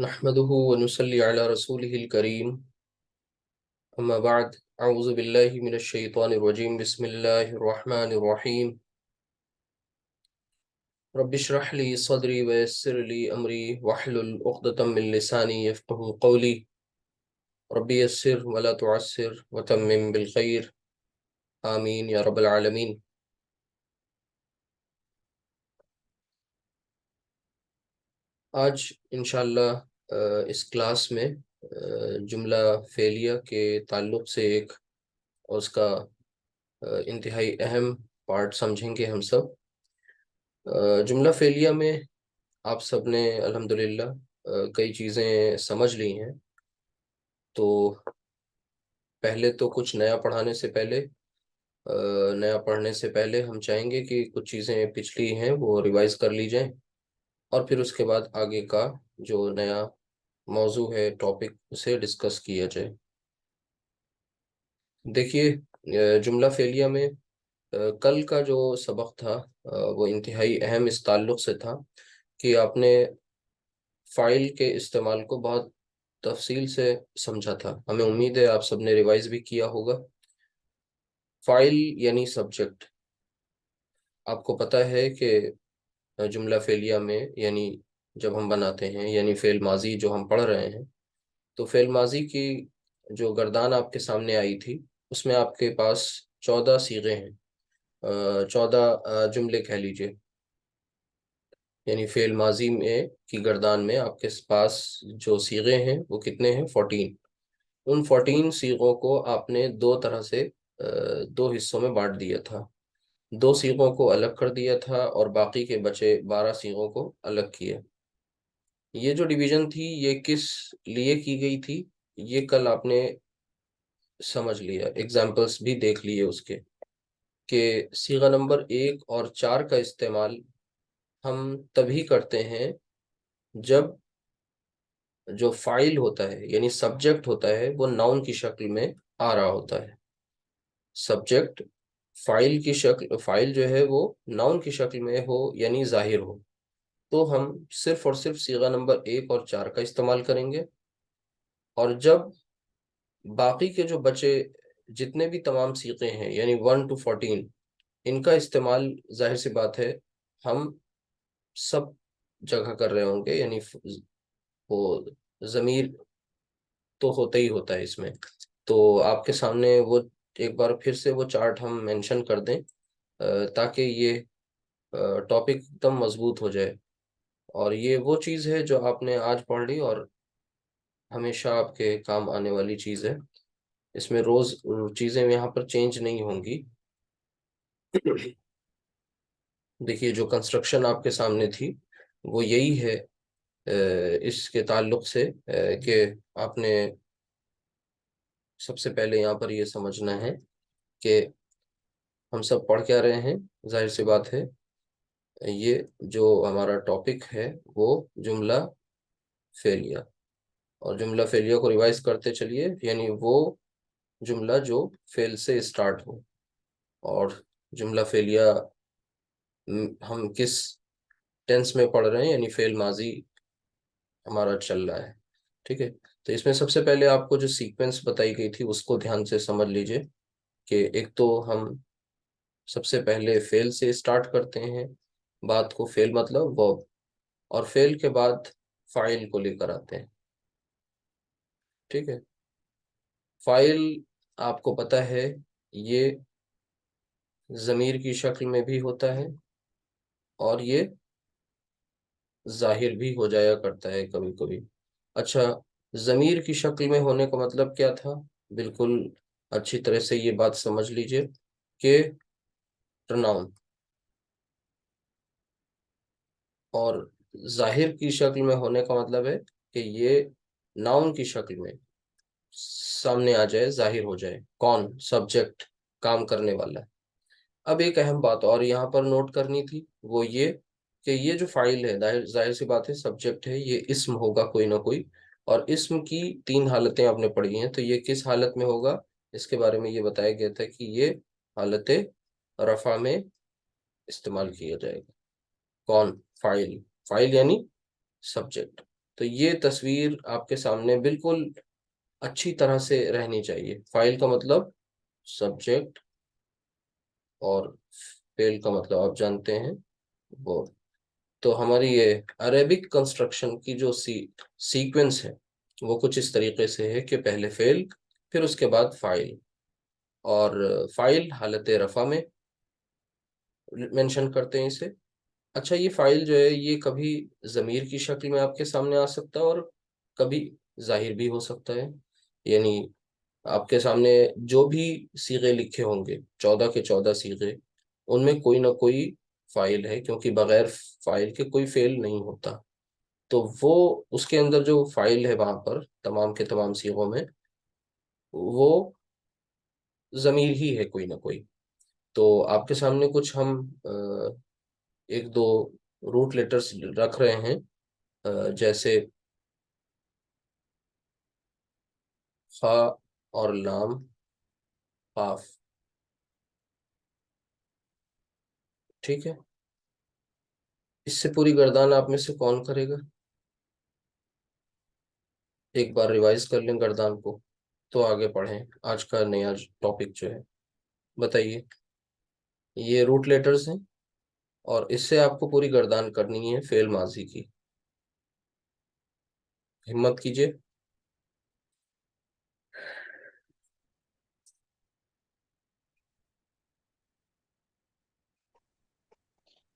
نحمده ونصلي على رسوله الكريم أما بعد أعوذ بالله من الشيطان الرجيم بسم الله الرحمن الرحيم رب اشرح لي صدري ويسر لي أمري واحلل عقدة من لساني يفقهوا قولي رب يسر ولا تعسر وتمم بالخير آمين يا رب العالمين. آج انشاءاللہ اس کلاس میں جملہ فعلیہ کے تعلق سے ایک اور اس کا انتہائی اہم پارٹ سمجھیں گے ہم سب. جملہ فعلیہ میں آپ سب نے الحمدللہ کئی چیزیں سمجھ لی ہیں. تو پہلے تو کچھ نیا پڑھنے سے پہلے ہم چاہیں گے کہ کچھ چیزیں پچھلی ہیں وہ ریوائز کر لی جائیں اور پھر اس کے بعد آگے کا جو نیا موضوع ہے ٹاپک اسے ڈسکس کیا جائے. دیکھیے جملہ فعلیہ میں کل کا جو سبق تھا وہ انتہائی اہم اس تعلق سے تھا کہ آپ نے فائل کے استعمال کو بہت تفصیل سے سمجھا تھا. ہمیں امید ہے آپ سب نے ریوائز بھی کیا ہوگا. فائل یعنی سبجیکٹ. آپ کو پتہ ہے کہ جملہ فعلیہ میں یعنی جب ہم بناتے ہیں یعنی فعل ماضی جو ہم پڑھ رہے ہیں تو فعل ماضی کی جو گردان آپ کے سامنے آئی تھی اس میں آپ کے پاس 14 صیغے ہیں, 14 جملے کہہ لیجئے. یعنی فعل ماضی میں کی گردان میں آپ کے پاس جو صیغے ہیں وہ کتنے ہیں؟ 14. ان 14 صیغوں کو آپ نے دو طرح سے دو حصوں میں بانٹ دیا تھا. 2 صیغوں کو الگ کر دیا تھا اور باقی کے بچے 12 صیغوں کو الگ کیا. یہ جو ڈویژن تھی یہ کس لیے کی گئی تھی یہ کل آپ نے سمجھ لیا. ایگزامپلس بھی دیکھ لیے اس کے کہ صیغہ نمبر 1 اور 4 کا استعمال ہم تبھی کرتے ہیں جب جو فائل ہوتا ہے یعنی سبجیکٹ ہوتا ہے وہ ناؤن کی شکل میں آ رہا ہوتا ہے. سبجیکٹ فائل جو ہے وہ ناؤن کی شکل میں ہو یعنی ظاہر ہو تو ہم صرف اور صرف صیغہ نمبر 1 اور 4 کا استعمال کریں گے. اور جب باقی کے جو بچے جتنے بھی تمام صیغے ہیں یعنی 1 to 14 ان کا استعمال ظاہر سی بات ہے ہم سب جگہ کر رہے ہوں گے. یعنی وہ ضمیر تو ہوتا ہی ہوتا ہے اس میں. تو آپ کے سامنے وہ ایک بار پھر سے وہ چارٹ ہم مینشن کر دیں تاکہ یہ ٹاپک ایک دم مضبوط ہو جائے. اور یہ وہ چیز ہے جو آپ نے آج پڑھ لی اور ہمیشہ آپ کے کام آنے والی چیز ہے. اس میں روز چیزیں یہاں پر چینج نہیں ہوں گی. دیکھیے جو کنسٹرکشن آپ کے سامنے تھی وہ یہی ہے اس کے تعلق سے کہ آپ نے سب سے پہلے یہاں پر یہ سمجھنا ہے کہ ہم سب پڑھ کیا رہے ہیں. ظاہر سی بات ہے یہ جو ہمارا ٹاپک ہے وہ جملہ فعلیہ. اور جملہ فعلیہ کو ریوائز کرتے چلیے یعنی وہ جملہ جو فعل سے اسٹارٹ ہو. اور جملہ فعلیہ ہم کس ٹینس میں پڑھ رہے ہیں یعنی فعل ماضی ہمارا چل رہا ہے. ٹھیک ہے. تو اس میں سب سے پہلے آپ کو جو سیکوینس بتائی گئی تھی اس کو دھیان سے سمجھ لیجئے کہ ایک تو ہم سب سے پہلے فعل سے اسٹارٹ کرتے ہیں بات کو. فعل مطلب verb, اور فعل کے بعد فاعل کو لے کر آتے ہیں. ٹھیک ہے. فاعل آپ کو پتہ ہے یہ ضمیر کی شکل میں بھی ہوتا ہے اور یہ ظاہر بھی ہو جایا کرتا ہے کبھی کبھی. اچھا, ضمیر کی شکل میں ہونے کا مطلب کیا تھا؟ بالکل اچھی طرح سے یہ بات سمجھ لیجئے کہ پروناؤن. اور ظاہر کی شکل میں ہونے کا مطلب ہے کہ یہ ناؤن کی شکل میں سامنے آ جائے, ظاہر ہو جائے. کون؟ سبجیکٹ, کام کرنے والا. اب ایک اہم بات اور یہاں پر نوٹ کرنی تھی وہ یہ کہ یہ جو فاعل ہے ظاہر سی بات ہے سبجیکٹ ہے, یہ اسم ہوگا کوئی نہ کوئی. اور اسم کی 3 حالتیں آپ نے پڑھی ہیں تو یہ کس حالت میں ہوگا اس کے بارے میں یہ بتایا گیا تھا کہ یہ حالت رفع میں استعمال کیا جائے گا. کون؟ فاعل. فاعل یعنی سبجیکٹ. تو یہ تصویر آپ کے سامنے بالکل اچھی طرح سے رہنی چاہیے. فائل کا مطلب سبجیکٹ، اور فیل کا مطلب آپ جانتے ہیں وہ. تو ہماری یہ عربک کنسٹرکشن کی جو سیکوینس ہے وہ کچھ اس طریقے سے ہے کہ پہلے فیل، پھر اس کے بعد فائل. اور فائل حالت رفع میں مینشن کرتے ہیں اسے. اچھا، یہ فائل جو ہے یہ کبھی ضمیر کی شکل میں آپ کے سامنے آ سکتا ہے اور کبھی ظاہر بھی ہو سکتا ہے. یعنی آپ کے سامنے جو بھی صیغے لکھے ہوں گے، 14 کے 14 صیغے، ان میں کوئی نہ کوئی فائل ہے، کیونکہ بغیر فائل کے کوئی فعل نہیں ہوتا. تو وہ اس کے اندر جو فائل ہے وہاں پر تمام کے تمام صیغوں میں، وہ ضمیر ہی ہے کوئی نہ کوئی. تو آپ کے سامنے کچھ ہم ایک دو روٹ لیٹرز رکھ رہے ہیں، جیسے خا اور لام، قاف. ٹھیک ہے، اس سے پوری گردان آپ میں سے کون کرے گا؟ ایک بار ریوائز کر لیں گردان کو، تو آگے پڑھیں آج کا نیا ٹاپک جو ہے. بتائیے. یہ روٹ لیٹرز ہیں، اور اس سے آپ کو پوری گردان کرنی ہے فعل ماضی کی. ہمت کیجئے.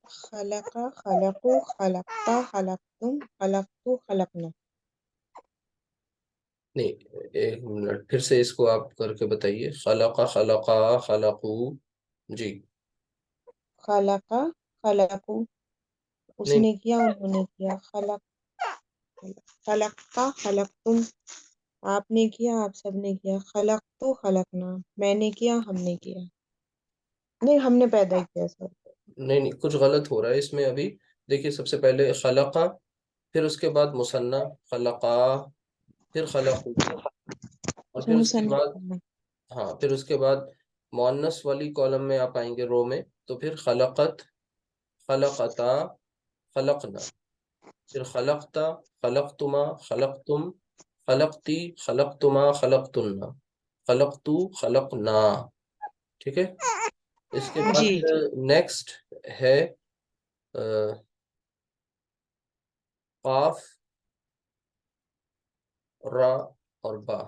خلق، خلقو، خلقتا، خلقتم، خلقتو، خلقنا. نہیں، ایک منٹ پھر سے اس کو آپ کر کے بتائیے. خلق، خلقا، خلقو. جی. خلق، خلقو، اس نہیں، نے کیا، انہوں نے کیا. خلق، خلقتا، خلقتم، آپ نے کیا، آپ سب نے کیا. خلق تو خلقنا، میں نے کیا، ہم نے کیا. نہیں، ہم نے پیدا کیا سب. نہیں، نہیں، کچھ غلط ہو رہا ہے اس میں ابھی. دیکھیے، سب سے پہلے خلقا، پھر اس کے بعد مثنیٰ خلقا، پھر خلقو، اور اچھا، پھر اس کے مصنف بعد، کرنا. ہاں، پھر اس کے بعد مؤنث والی کالم میں آپ آئیں گے، رو میں، تو پھر خلقت، خلقتا، خلقنا، پھر خلقتا، خلقتما، خلقتم، خلقتی، خلقتما، خلقتنا، خلقتو، خلقنا. ٹھیک ہے. اس کے بعد جی جی. نیکسٹ ہے قاف، را اور با.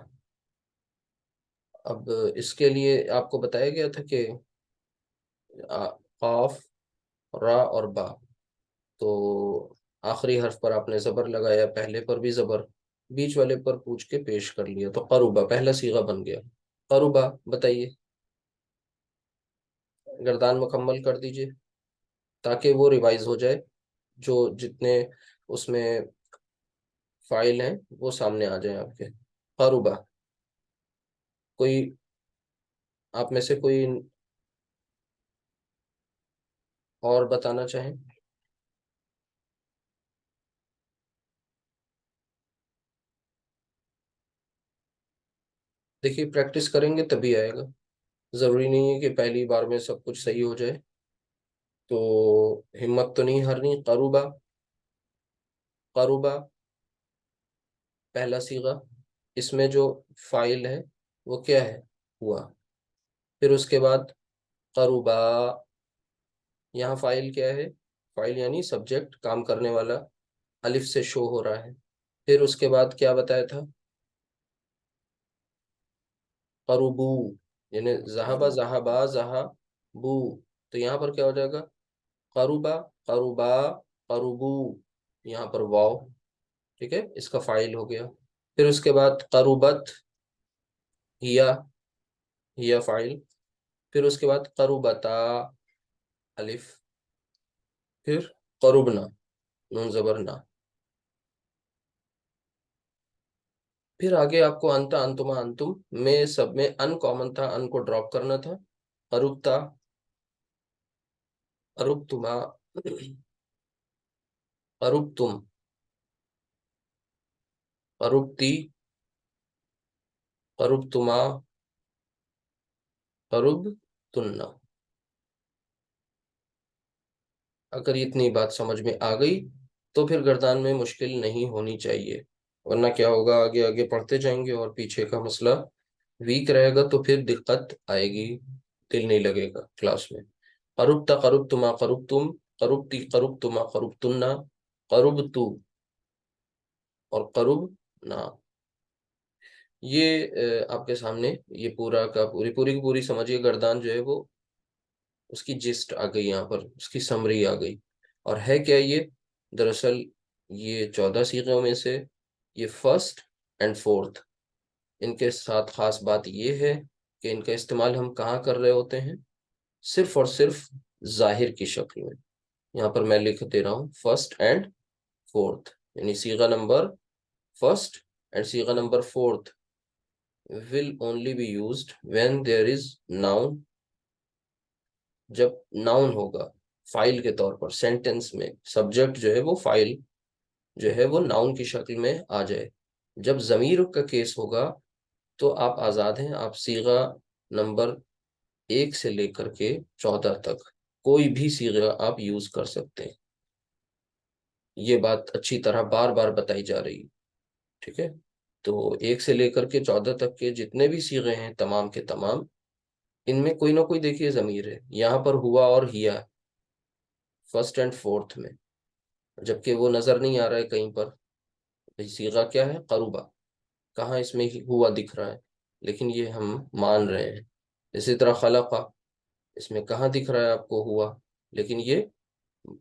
اب اس کے لیے آپ کو بتایا گیا تھا کہ قاف، را اور با. تو آخری حرف پر آپ نے زبر لگایا، پہلے پر بھی زبر، بیچ والے پر پوچھ کے پیش کر لیا، تو قربا پہلا صیغہ بن گیا. قربا بتائیے. گردان مکمل کر دیجئے تاکہ وہ ریوائز ہو جائے، جو جتنے اس میں فائل ہیں وہ سامنے آ جائیں آپ کے. قربا. کوئی آپ میں سے کوئی اور بتانا چاہیں؟ دیکھیے، پریکٹس کریں گے تبھی آئے گا. ضروری نہیں ہے کہ پہلی بار میں سب کچھ صحیح ہو جائے. تو ہمت تو نہیں ہارنی. قربا، قربا پہلا صیغہ، اس میں جو فائل ہے وہ کیا ہے؟ ہوا. پھر اس کے بعد قربا، یہاں فائل کیا ہے؟ فائل یعنی سبجیکٹ، کام کرنے والا، الف سے شو ہو رہا ہے. پھر اس کے بعد کیا بتایا تھا؟ قربو، یعنی ذہبا، ذہبا، ذہبو. تو یہاں پر کیا ہو جائے گا؟ قربا، قربا، قربو، یہاں پر واو. ٹھیک ہے، اس کا فائل ہو گیا. پھر اس کے بعد قربت، ہیا، ہیا فائل. پھر اس کے بعد قربتا، الف. پھر قربنا، نون زبر نا. پھر آگے آپ کو انتا، انتما، انتم میں سب میں ان کامن تھا، ان کو ڈراپ کرنا تھا. قربتا، قربتما، قربتم، قربتی، قربتما، قربتن. اگر اتنی بات سمجھ میں آ گئی تو پھر گردان میں مشکل نہیں ہونی چاہیے، ورنہ کیا ہوگا، آگے آگے پڑھتے جائیں گے اور پیچھے کا مسئلہ ویک رہے گا تو پھر دقت آئے گی، دل نہیں لگے گا کلاس میں۔ قربت قربتما قربتم، قربتی قربتما قربتنا، قربتو اور قرب نا، یہ آپ کے سامنے یہ پورا کا پوری پوری کی پوری سمجھیے گردان جو ہے وہ اس کی جسٹ آ گئی، یہاں پر اس کی سمری آ گئی۔ اور ہے کیا یہ؟ دراصل یہ 14 صیغوں میں سے یہ فرسٹ اینڈ فورتھ، ان کے ساتھ خاص بات یہ ہے کہ ان کا استعمال ہم کہاں کر رہے ہوتے ہیں؟ صرف اور صرف ظاہر کی شکل میں۔ یہاں پر میں لکھ دے رہا ہوں فرسٹ اینڈ فورتھ، یعنی صیغہ نمبر فرسٹ اینڈ صیغہ number fourth will only be used when there is noun، جب ناؤن ہوگا فائل کے طور پر، سینٹنس میں سبجیکٹ جو ہے وہ فائل جو ہے وہ ناؤن کی شکل میں آ جائے۔ جب ضمیر کا کیس ہوگا تو آپ آزاد ہیں، آپ صیغہ نمبر 1 سے لے کر کے 14 تک کوئی بھی صیغہ آپ یوز کر سکتے ہیں۔ یہ بات اچھی طرح بار بار بتائی جا رہی ہے، ٹھیک ہے؟ تو 1 سے لے کر کے 14 تک کے جتنے بھی صیغے ہیں تمام کے تمام، ان میں کوئی نہ کوئی دیکھیے ضمیر ہے، یہاں پر ہوا اور ہیا فرسٹ اینڈ فورتھ میں، جبکہ وہ نظر نہیں آ رہا ہے کہیں پر۔ صیغہ کیا ہے؟ قربہ، کہاں اس میں ہوا دکھ رہا ہے، لیکن یہ ہم مان رہے ہیں۔ اسی طرح خلقہ، اس میں کہاں دکھ رہا ہے آپ کو ہوا، لیکن یہ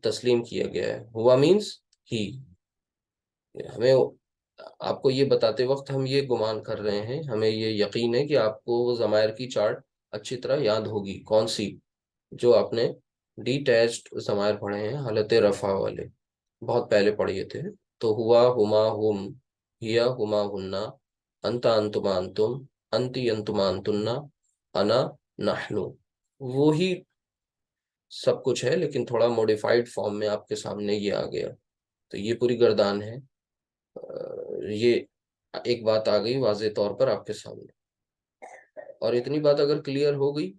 تسلیم کیا گیا ہے، ہوا مینس ہی۔ ہمیں آپ کو یہ بتاتے وقت ہم یہ گمان کر رہے ہیں، ہمیں یہ یقین ہے کہ آپ کو وہ ضمائر کی چارٹ اچھی طرح یاد ہوگی، کون سی؟ جو آپ نے ڈیٹیچڈ ضمائر پڑھے ہیں حالت رفع والے، بہت پہلے پڑھے تھے۔ تو ہوا، ہما، ہم، ہیا، ہما، ہننا، انتا، انتما، انتم، انتی، انتما، انتنا، انا، نحنو، وہی سب کچھ ہے لیکن تھوڑا موڈیفائڈ فارم میں آپ کے سامنے یہ آ گیا۔ تو یہ پوری گردان ہے، یہ ایک بات آ گئی واضح طور پر آپ کے سامنے، اور اتنی بات اگر کلیئر ہو گئی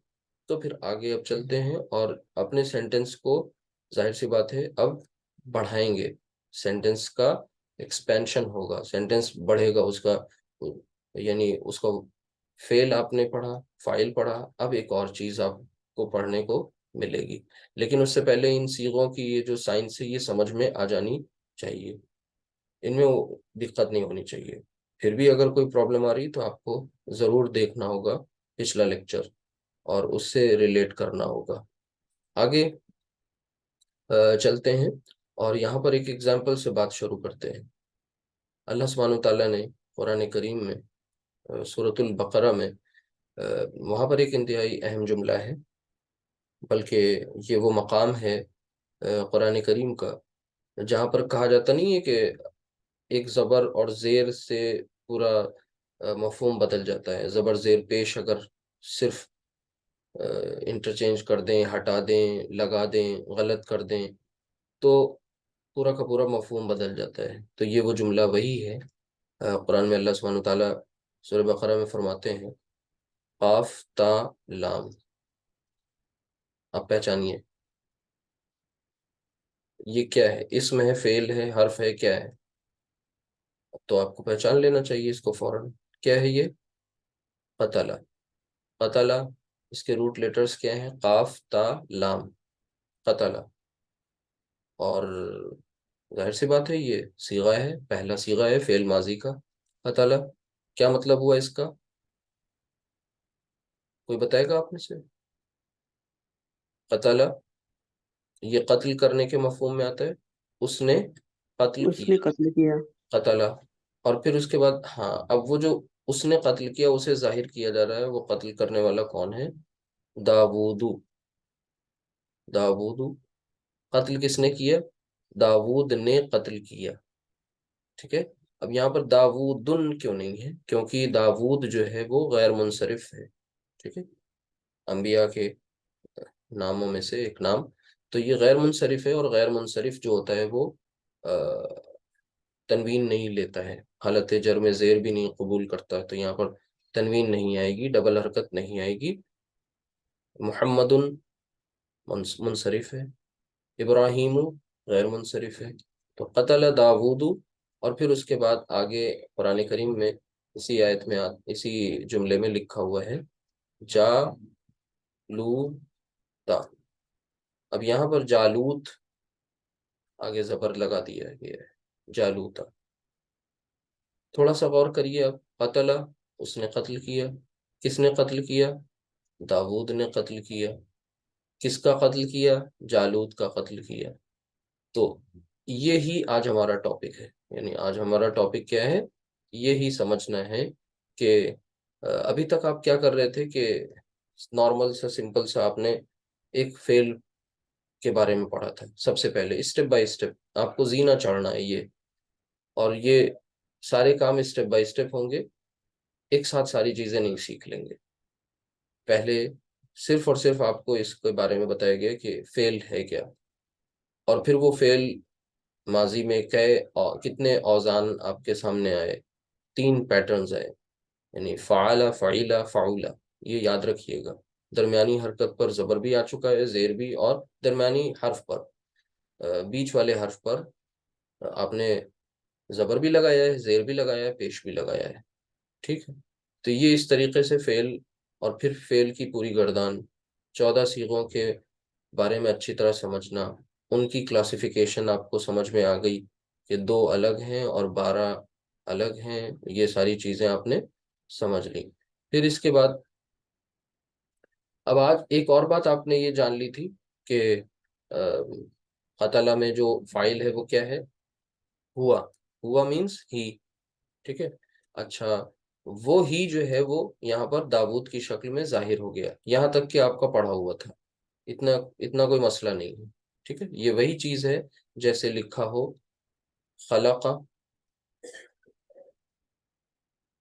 تو پھر آگے اب چلتے ہیں اور اپنے سینٹنس کو، ظاہر سی بات ہے، اب بڑھائیں گے، سینٹنس کا ایکسپینشن ہوگا، سینٹنس بڑھے گا اس کا، یعنی اس کو فعل آپ نے پڑھا، فاعل پڑھا، اب ایک اور چیز آپ کو پڑھنے کو ملے گی، لیکن اس سے پہلے ان صیغوں کی یہ جو سائنس ہے یہ سمجھ میں آ جانی چاہیے، ان میں دقت نہیں ہونی چاہیے۔ پھر بھی اگر کوئی پرابلم آ رہی تو آپ کو ضرور دیکھنا ہوگا پچھلا لیکچر اور اس سے ریلیٹ کرنا ہوگا۔ آگے چلتے ہیں اور یہاں پر ایک ایگزامپل سے بات شروع کرتے ہیں۔ اللہ سبحانہ وتعالیٰ نے قرآن کریم میں سورۃ البقرہ میں وہاں پر ایک انتہائی اہم جملہ ہے، بلکہ یہ وہ مقام ہے قرآن کریم کا جہاں پر کہا جاتا نہیں ہے کہ ایک زبر اور زیر سے پورا مفہوم بدل جاتا ہے، زبر زیر پیش اگر صرف انٹرچینج کر دیں، ہٹا دیں، لگا دیں، غلط کر دیں تو پورا کا پورا مفہوم بدل جاتا ہے۔ تو یہ وہ جملہ وہی ہے، قرآن میں اللہ سبحانہ وتعالیٰ سورہ بقرہ میں فرماتے ہیں قاف تا لام، آپ پہچانیے یہ کیا ہے، اسم ہے، فعل ہے، حرف ہے، کیا ہے؟ تو آپ کو پہچان لینا چاہیے اس کو فوراً، کیا ہے یہ؟ قتلہ، قتلہ، اس کے روٹ لیٹرز کیا ہیں؟ قاف تا لام، قتلہ، اور ظاہر سی بات ہے یہ صیغہ ہے، پہلا صیغہ ہے فعل ماضی کا، قتلہ، کیا مطلب ہوا اس کا؟ کوئی بتائے گا آپ میں سے؟ قتلہ یہ قتل کرنے کے مفہوم میں آتا ہے، اس نے قتل اس نے کیا، قتل کیا۔ قتلہ، اور پھر اس کے بعد ہاں اب وہ جو اس نے قتل کیا اسے ظاہر کیا جا رہا ہے، وہ قتل کرنے والا کون ہے؟ داوودو، داوودو، قتل کس نے کیا؟ داود نے قتل کیا، ٹھیک ہے؟ اب یہاں پر داودن کیوں نہیں ہے؟ کیونکہ داود جو ہے وہ غیر منصرف ہے، ٹھیک ہے، انبیاء کے ناموں میں سے ایک نام، تو یہ غیر منصرف ہے، اور غیر منصرف جو ہوتا ہے وہ تنوین نہیں لیتا ہے، حالت جر میں زیر بھی نہیں قبول کرتا، تو یہاں پر تنوین نہیں آئے گی، ڈبل حرکت نہیں آئے گی۔ محمد منصرف ہے، ابراہیم غیر منصرف ہے، تو قتل داود، اور پھر اس کے بعد آگے قرآن کریم میں اسی آیت میں اسی جملے میں لکھا ہوا ہے جالوتا. اب یہاں پر جالوت آگے زبر لگا دیا گیا ہے، جالوتا. تھوڑا سا غور کریے. اب قتل، اس نے قتل کیا. کس نے قتل کیا؟ داود نے قتل کیا. کس کا قتل کیا؟ جالوت کا قتل کیا. تو یہی آج ہمارا ٹاپک ہے. یعنی آج ہمارا ٹاپک کیا ہے؟ یہی سمجھنا ہے کہ ابھی تک آپ کیا کر رہے تھے کہ نارمل سا سمپل سا آپ نے ایک فیل کے بارے میں پڑھا تھا. سب سے پہلے اسٹیپ بائی اسٹیپ آپ کو زینہ چڑھنا ہے یہ، اور یہ سارے کام اسٹیپ بائی اسٹیپ ہوں گے. ایک ساتھ ساری چیزیں نہیں سیکھ لیں گے. پہلے صرف اور صرف آپ کو اس کے بارے میں بتایا گیا کہ فیل ہے کیا، اور پھر وہ فیل ماضی میں کتنے اوزان آپ کے سامنے آئے. 3 پیٹرنز آئے، یعنی فعل، فعیلا، فعولا. یہ یاد رکھیے گا. درمیانی حرکت پر زبر بھی آ چکا ہے، زیر بھی، اور درمیانی حرف پر، بیچ والے حرف پر آپ نے زبر بھی لگایا ہے، زیر بھی لگایا ہے، پیش بھی لگایا ہے. ٹھیک ہے. تو یہ اس طریقے سے فعل، اور پھر فعل کی پوری گردان، 14 صیغوں کے بارے میں اچھی طرح سمجھنا. ان کی کلاسیفیکیشن آپ کو سمجھ میں آ گئی کہ 2 الگ ہیں اور 12 الگ ہیں. یہ ساری چیزیں آپ نے سمجھ لی. پھر اس کے بعد اب آج ایک اور بات آپ نے یہ جان لی تھی کہ قتلہ میں جو فاعل ہے وہ کیا ہے؟ ہوا. ہوا مینس ہی. ٹھیک ہے. اچھا، وہ ہی جو ہے وہ یہاں پر داود کی شکل میں ظاہر ہو گیا. یہاں تک کہ آپ کا پڑھا ہوا تھا. اتنا اتنا کوئی مسئلہ نہیں ہے. ٹھیک ہے. یہ وہی چیز ہے جیسے لکھا ہو خلق،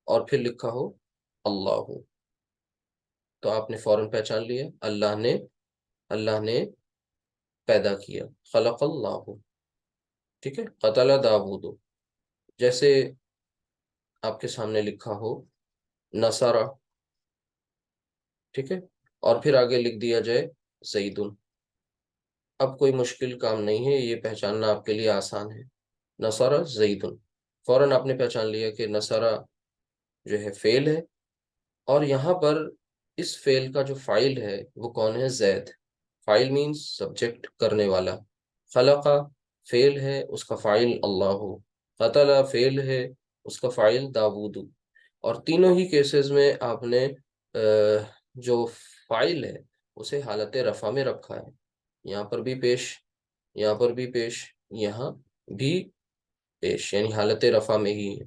اور پھر لکھا ہو اللہ. تو آپ نے فوراً پہچان لیا، اللہ نے پیدا کیا. خلق اللہ. ٹھیک ہے. قتل داود، جیسے آپ کے سامنے لکھا ہو نصرہ. ٹھیک ہے. اور پھر آگے لکھ دیا جائے زیدن. اب کوئی مشکل کام نہیں ہے، یہ پہچاننا آپ کے لیے آسان ہے. نصرہ زیدن، فوراً آپ نے پہچان لیا کہ نصرہ جو ہے فعل ہے، اور یہاں پر اس فعل کا جو فاعل ہے وہ کون ہے؟ زید. فاعل مینس سبجیکٹ، کرنے والا. خلق فعل ہے، اس کا فاعل اللہ. قتل فعل ہے، اس کا فاعل داود. اور تینوں ہی کیسز میں آپ نے جو فاعل ہے اسے حالت رفع میں رکھا ہے. یہاں پر بھی پیش، یہاں پر بھی پیش، یہاں بھی پیش، یعنی حالت رفع میں ہی ہے.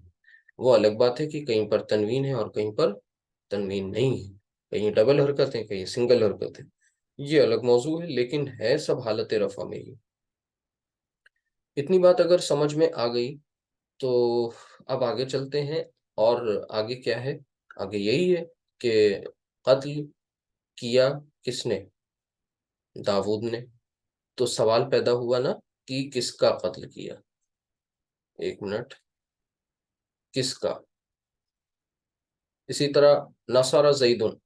وہ الگ بات ہے کہ کہیں پر تنوین ہے اور کہیں پر تنوین نہیں ہے. کہیں ڈبل حرکت ہے، کہیں سنگل حرکت ہے. یہ الگ موضوع ہے، لیکن ہے سب حالت رفع میں ہی. اتنی بات اگر سمجھ میں آ گئی تو اب آگے چلتے ہیں. اور آگے کیا ہے؟ آگے یہی ہے کہ قتل کیا کس نے؟ داود نے. تو سوال پیدا ہوا نا کہ کس کا قتل کیا. ایک منٹ، کس کا؟ اسی طرح نصر زیدن.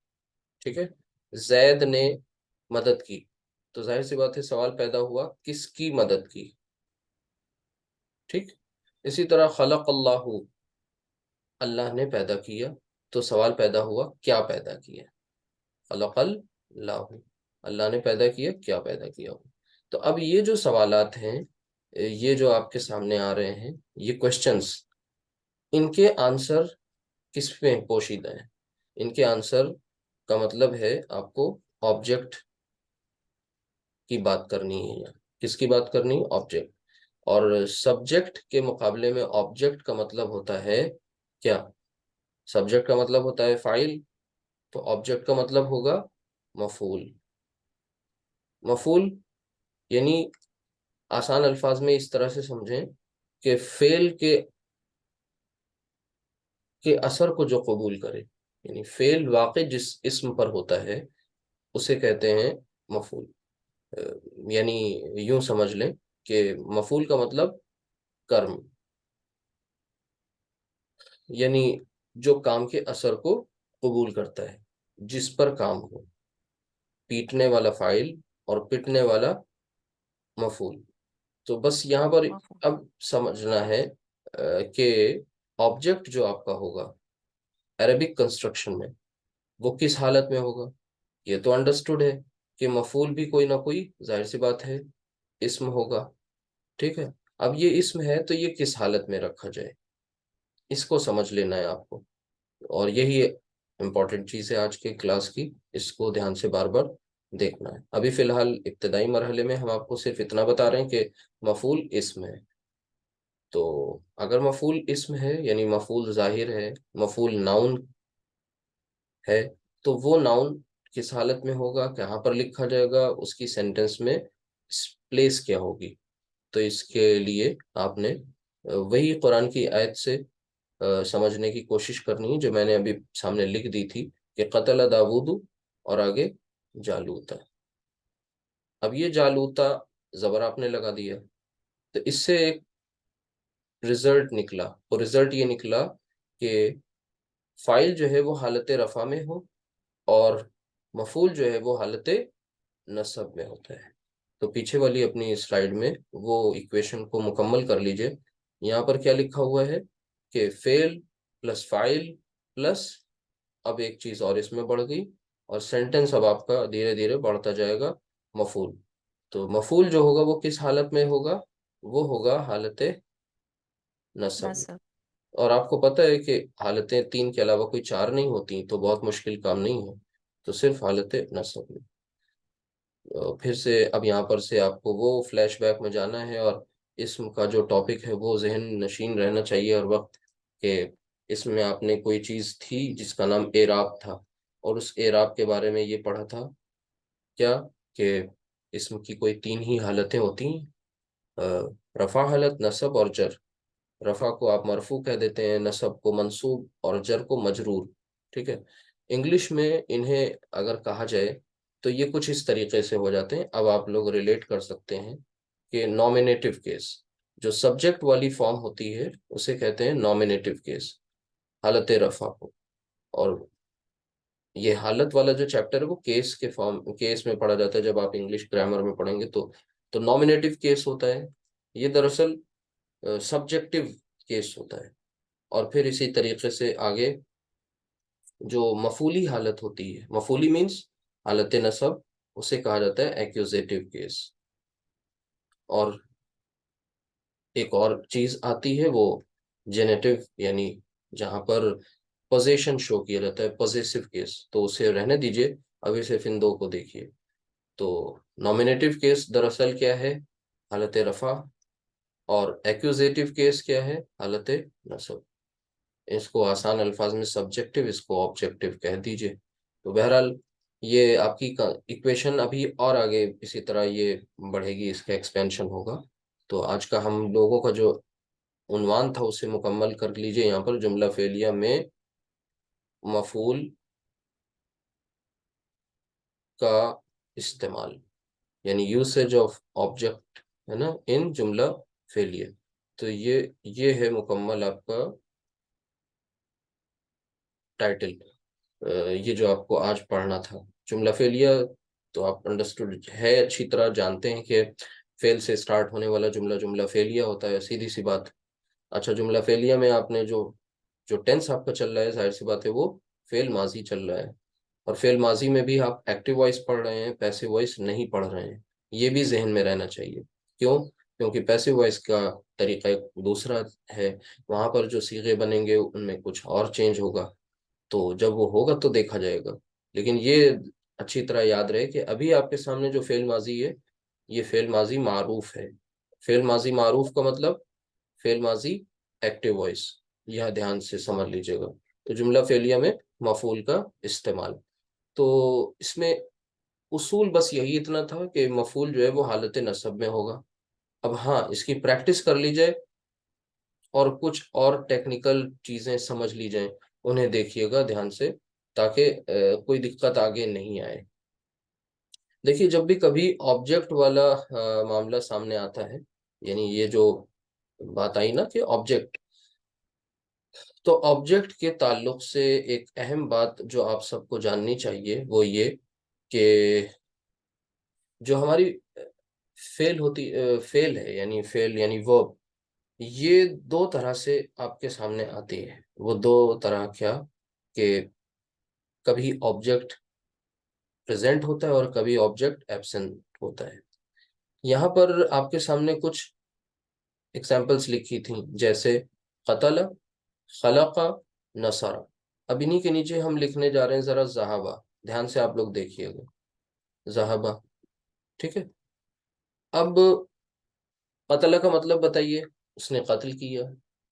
ٹھیک ہے. زید نے مدد کی. تو ظاہر سی بات ہے سوال پیدا ہوا کس کی مدد کی. ٹھیک. اسی طرح خلق اللہ، اللہ نے پیدا کیا. تو سوال پیدا ہوا کیا پیدا کیا. خلق اللہ، اللہ نے پیدا کیا، کیا پیدا کیا ہو. تو اب یہ جو سوالات ہیں، یہ جو آپ کے سامنے آ رہے ہیں، یہ کوشچنس، ان کے آنسر کس میں پوشیدہ ہیں؟ ان کے آنسر کا مطلب ہے آپ کو آبجیکٹ کی بات کرنی ہے. یہاں کس کی بات کرنی ہے؟ آبجیکٹ. اور سبجیکٹ کے مقابلے میں آبجیکٹ کا مطلب ہوتا ہے کیا؟ سبجیکٹ کا مطلب ہوتا ہے فاعل، تو آبجیکٹ کا مطلب ہوگا مفعول. مفعول یعنی آسان الفاظ میں اس طرح سے سمجھیں کہ فعل کے اثر کو جو قبول کرے. یعنی فعل واقع جس اسم پر ہوتا ہے اسے کہتے ہیں مفعول. یعنی یوں سمجھ لیں کہ مفعول کا مطلب کرم، یعنی جو کام کے اثر کو قبول کرتا ہے، جس پر کام ہو. پیٹنے والا فاعل اور پٹنے والا مفعول. تو بس یہاں پر مفہوم۔ اب سمجھنا ہے کہ آبجیکٹ جو آپ کا ہوگا عربک کنسٹرکشن میں وہ کس حالت میں ہوگا. یہ تو انڈرسٹوڈ ہے کہ مفعول بھی کوئی نہ کوئی ظاہر سی بات ہے اسم ہوگا. ٹھیک ہے. اب یہ اسم ہے تو یہ کس حالت میں رکھا جائے اس کو سمجھ لینا ہے آپ کو. اور یہی امپورٹنٹ چیز ہے آج کے کلاس کی. اس کو دھیان سے بار بار دیکھنا ہے. ابھی فی الحال ابتدائی مرحلے میں ہم آپ کو صرف اتنا بتا رہے ہیں کہ مفعول اسم ہے. تو اگر مفعول اسم ہے یعنی مفعول ظاہر ہے، مفعول ناؤن ہے، تو وہ ناؤن کس حالت میں ہوگا، کہاں پر لکھا جائے گا، اس کی سینٹنس میں پلیس کیا ہوگی. تو اس کے لیے آپ نے وہی قرآن کی آیت سے سمجھنے کی کوشش کرنی ہے جو میں نے ابھی سامنے لکھ دی تھی کہ قتل داود اور آگے جالوتا. اب یہ جالوتا زبر آپ نے لگا دیا تو اس سے ایک رزلٹ نکلا. اور رزلٹ یہ نکلا کہ فائل جو ہے وہ حالت رفع میں ہو اور مفعول جو ہے وہ حالت نصب میں ہوتا ہے. تو پیچھے والی اپنی سلائیڈ میں وہ ایکویشن کو مکمل کر لیجئے. یہاں پر کیا لکھا ہوا ہے کہ فعل پلس فائل پلس اب ایک چیز اور اس میں بڑھ گئی اور سینٹنس اب آپ کا دھیرے دھیرے بڑھتا جائے گا مفعول. تو مفعول جو ہوگا وہ کس حالت میں ہوگا، وہ ہوگا حالت نصب میں. نصب۔ اور آپ کو پتہ ہے کہ حالتیں تین کے علاوہ کوئی چار نہیں ہوتی تو بہت مشکل کام نہیں ہے. تو صرف حالت نصب میں. پھر سے اب یہاں پر سے آپ کو وہ فلیش بیک میں جانا ہے اور اسم کا جو ٹاپک ہے وہ ذہن نشین رہنا چاہیے ہر وقت کہ اس میں آپ نے کوئی چیز تھی جس کا نام اعراب تھا اور اس اعراب کے بارے میں یہ پڑھا تھا کیا کہ اسم کی کوئی تین ہی حالتیں ہوتی ہیں، رفع حالت، نصب اور جر. رفع کو آپ مرفوع کہہ دیتے ہیں، نصب کو منصوب اور جر کو مجرور. ٹھیک ہے. انگلش میں انہیں اگر کہا جائے تو یہ کچھ اس طریقے سے ہو جاتے ہیں. اب آپ لوگ ریلیٹ کر سکتے ہیں کہ نومینیٹو کیس جو سبجیکٹ والی فارم ہوتی ہے اسے کہتے ہیں نومینیٹو کیس، حالت رفع کو. اور یہ حالت والا جو چیپٹر ہے وہ کیس کے فارم کیس میں پڑھا جاتا ہے. جب آپ انگلش گرامر میں پڑھیں گے تو نومینیٹو کیس ہوتا ہے. یہ دراصل سبجیکٹو کیس ہوتا ہے. اور پھر اسی طریقے سے آگے جو مفعولی حالت ہوتی ہے، مفعولی مینس حالت نصب، اسے کہا جاتا ہے ایکوزیٹو کیس. اور ایک اور چیز آتی ہے وہ جینیٹو، یعنی جہاں پر پوزیشن شو کیا جاتا ہے، پوزیسو کیس. تو اسے رہنے دیجئے، ابھی صرف ان دو کو دیکھیے. تو نومینیٹو کیس دراصل کیا ہے، حالت رفع. اور ایکوزیٹو کیس کیا ہے، حالت نصب. اس کو آسان الفاظ میں سبجیکٹو، اس کو آبجیکٹو کہہ دیجئے. تو بہرحال یہ آپ کی ایکویشن ابھی اور آگے اسی طرح یہ بڑھے گی، اس کا ایکسپینشن ہوگا. تو آج کا ہم لوگوں کا جو عنوان تھا اسے مکمل کر لیجئے. یہاں پر جملہ فعلیہ میں مفعول کا استعمال یعنی یوسیج آف آبجیکٹ ہے نا ان جملہ فعلیہ. تو یہ ہے مکمل آپ کا ٹائٹل. یہ جو آپ کو آج پڑھنا تھا جملہ فعلیہ، تو آپ انڈرسٹوڈ ہے، اچھی طرح جانتے ہیں کہ فعل سے سٹارٹ ہونے والا جملہ جملہ فعلیہ ہوتا ہے، سیدھی سی بات. اچھا، جملہ فعلیہ میں آپ نے جو ٹینس آپ کا چل رہا ہے ظاہر سی بات ہے وہ فعل ماضی چل رہا ہے. اور فعل ماضی میں بھی آپ ایکٹیو وائس پڑھ رہے ہیں، پیسو وائس نہیں پڑھ رہے ہیں. یہ بھی ذہن میں رہنا چاہیے. کیوں؟ کیونکہ پیسو وائس کا طریقہ ایک دوسرا ہے، وہاں پر جو صیغے بنیں گے ان میں کچھ اور چینج ہوگا. تو جب وہ ہوگا تو دیکھا جائے گا. لیکن یہ اچھی طرح یاد رہے کہ ابھی آپ کے سامنے جو فعل ماضی ہے یہ فعل ماضی معروف ہے. فعل ماضی معروف کا مطلب فعل ماضی ایکٹیو وائس، یہ دھیان سے سمجھ لیجئے گا. تو جملہ فعلیہ میں مفعول کا استعمال، تو اس میں اصول بس یہی اتنا تھا کہ مفعول جو ہے وہ حالت نصب میں ہوگا. اب ہاں، اس کی پریکٹس کر لی جائے اور کچھ اور ٹیکنیکل چیزیں سمجھ لی جائیں، انہیں دیکھیے گا دھیان سے تاکہ کوئی دقت آگے نہیں آئے. دیکھیے جب بھی کبھی آبجیکٹ والا معاملہ سامنے آتا ہے، یعنی یہ جو بات آئی نا کہ آبجیکٹ، تو آبجیکٹ کے تعلق سے ایک اہم بات جو آپ سب کو جاننی چاہیے وہ یہ کہ جو ہماری فیل ہے، یعنی فیل یعنی ورب، یہ دو طرح سے آپ کے سامنے آتی ہے۔ وہ دو طرح کیا کہ کبھی آبجیکٹ پریزنٹ ہوتا ہے اور کبھی آبجیکٹ ایبسنٹ ہوتا ہے۔ یہاں پر آپ کے سامنے کچھ ایگزامپلس لکھی تھیں، جیسے قتل، خلق، نصر۔ اب انہی کے نیچے ہم لکھنے جا رہے ہیں ذرا ذہبہ، دھیان سے آپ لوگ دیکھیے گا، ذہبہ، ٹھیک ہے۔ اب قتل کا مطلب بتائیے، اس نے قتل کیا،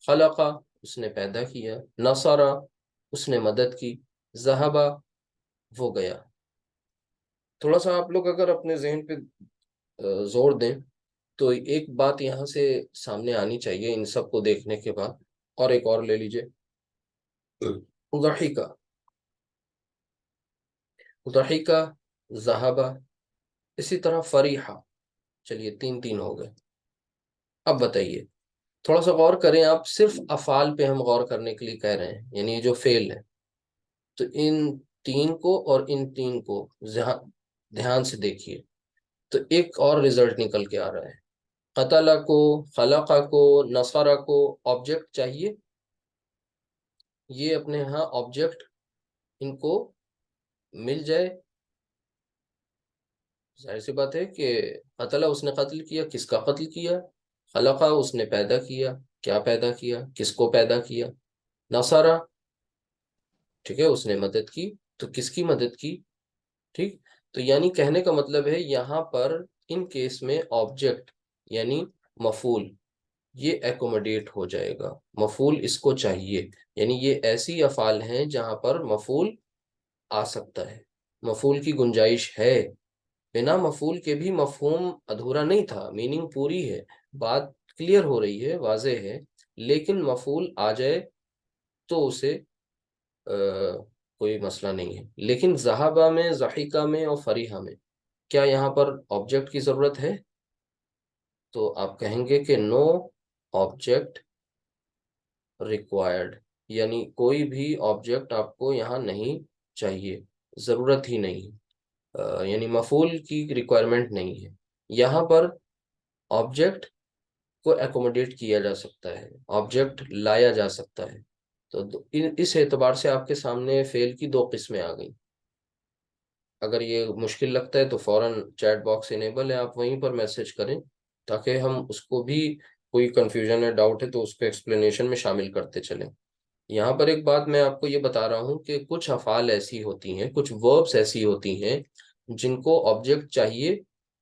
خلق اس نے پیدا کیا، نصر اس نے مدد کی، ذہبہ وہ گیا۔ تھوڑا سا آپ لوگ اگر اپنے ذہن پہ زور دیں تو ایک بات یہاں سے سامنے آنی چاہیے ان سب کو دیکھنے کے بعد، اور ایک اور لے لیجئے، ضحیکہ، ضحیکہ، ذہبہ، اسی طرح فریحہ۔ چلیے تین تین ہو گئے۔ اب بتائیے، تھوڑا سا غور کریں آپ، صرف افعال پہ ہم غور کرنے کے لیے کہہ رہے ہیں، یعنی یہ جو فعل ہے، تو ان تین کو اور ان تین کو دھیان سے دیکھیے، تو ایک اور رزلٹ نکل کے آ رہا ہے۔ قتلہ کو، خلقہ کو، نصرہ کو آبجیکٹ چاہیے، یہ اپنے ہاں آبجیکٹ ان کو مل جائے، ظاہر سی بات ہے کہ قتلہ اس نے قتل کیا، کس کا قتل کیا؟ خلقہ اس نے پیدا کیا، کیا پیدا کیا، کس کو پیدا کیا؟ نصرہ، ٹھیک ہے، اس نے مدد کی، تو کس کی مدد کی؟ ٹھیک، تو یعنی کہنے کا مطلب ہے یہاں پر ان کیس میں آبجیکٹ یعنی مفعول یہ ایکوموڈیٹ ہو جائے گا، مفعول اس کو چاہیے، یعنی یہ ایسی افعال ہیں جہاں پر مفعول آ سکتا ہے، مفعول کی گنجائش ہے۔ بنا مفعول کے بھی مفہوم ادھورا نہیں تھا، میننگ پوری ہے، بات کلیئر ہو رہی ہے، واضح ہے، لیکن مفعول آ جائے تو اسے کوئی مسئلہ نہیں ہے۔ لیکن ذہبہ میں، ضحیکہ میں اور فریحہ میں کیا یہاں پر آبجیکٹ کی ضرورت ہے؟ تو آپ کہیں گے کہ نو آبجیکٹ ریکوائرڈ، یعنی کوئی بھی آبجیکٹ آپ کو یہاں نہیں چاہیے، ضرورت ہی نہیں، یعنی مفعول کی ریکوائرمنٹ نہیں ہے۔ یہاں پر آبجیکٹ کو ایکوموڈیٹ کیا جا سکتا ہے، آبجیکٹ لایا جا سکتا ہے۔ تو اس اعتبار سے آپ کے سامنے فعل کی دو قسمیں آ گئیں۔ اگر یہ مشکل لگتا ہے تو فوراً چیٹ باکس انیبل ہے، آپ وہیں پر میسج کریں تاکہ ہم اس کو بھی، کوئی کنفیوژن ہے، ڈاؤٹ ہے تو اس کو ایکسپلینیشن میں شامل کرتے چلیں۔ یہاں پر ایک بات میں آپ کو یہ بتا رہا ہوں کہ کچھ افعال ایسی ہوتی ہیں، کچھ وربس ایسی ہوتی ہیں جن کو آبجیکٹ چاہیے،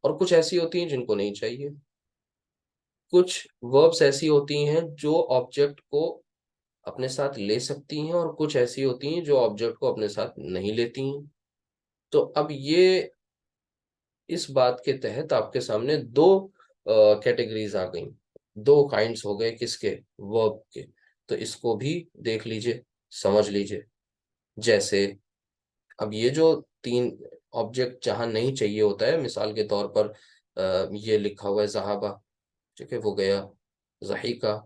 اور کچھ ایسی ہوتی ہیں جن کو نہیں چاہیے۔ کچھ وربس ایسی ہوتی ہیں جو آبجیکٹ کو اپنے ساتھ لے سکتی ہیں، اور کچھ ایسی ہوتی ہیں جو آبجیکٹ کو اپنے ساتھ نہیں لیتی ہیں۔ تو اب یہ اس بات کے تحت آپ کے سامنے دو کیٹیگریز آ گئیں، دو کائنڈس ہو گئے کس کے؟ ورب کے۔ تو اس کو بھی دیکھ لیجئے، سمجھ لیجئے۔ جیسے اب یہ جو تین آبجیکٹ جہاں نہیں چاہیے ہوتا ہے، مثال کے طور پر یہ لکھا ہوا ہے ذہبہ، ٹھیک ہے، وہ گیا، ضحیکہ،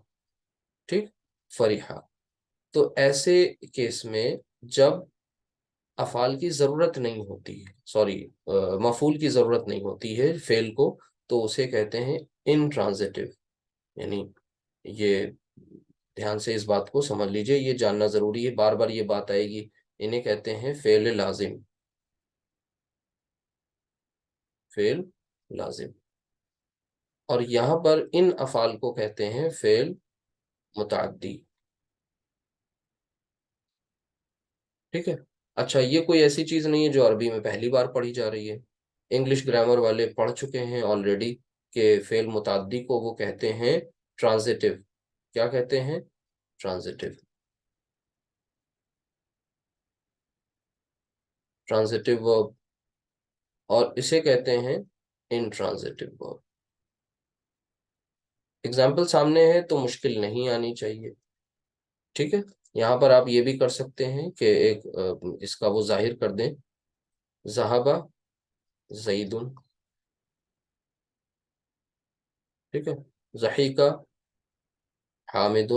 ٹھیک، فریحہ۔ تو ایسے کیس میں جب افعال کی ضرورت نہیں ہوتی ہے، سوری، مفعول کی ضرورت نہیں ہوتی ہے فعل کو، تو اسے کہتے ہیں انٹرانزیٹیو، یعنی یہ دھیان سے اس بات کو سمجھ لیجئے، یہ جاننا ضروری ہے، بار بار یہ بات آئے گی۔ انہیں کہتے ہیں فعل لازم، فعل لازم۔ اور یہاں پر ان افعال کو کہتے ہیں فعل متعدی، ٹھیک ہے۔ اچھا، یہ کوئی ایسی چیز نہیں ہے جو عربی میں پہلی بار پڑھی جا رہی ہے، انگلش گرامر والے پڑھ چکے ہیں آلریڈی کہ فعل متعدی کو وہ کہتے ہیں ٹرانزیٹیو۔ کیا کہتے ہیں؟ ٹرانزیٹیو، ٹرانزیٹیو ورب، اور اسے کہتے ہیں انٹرانزیٹیو ورب۔ اگزامپل سامنے ہے تو مشکل نہیں آنی چاہیے، ٹھیک ہے۔ یہاں پر آپ یہ بھی کر سکتے ہیں کہ ایک اس کا وہ ظاہر کر دیں، ذہبہ زید، ٹھیک ہے، ضحیکہ حامد،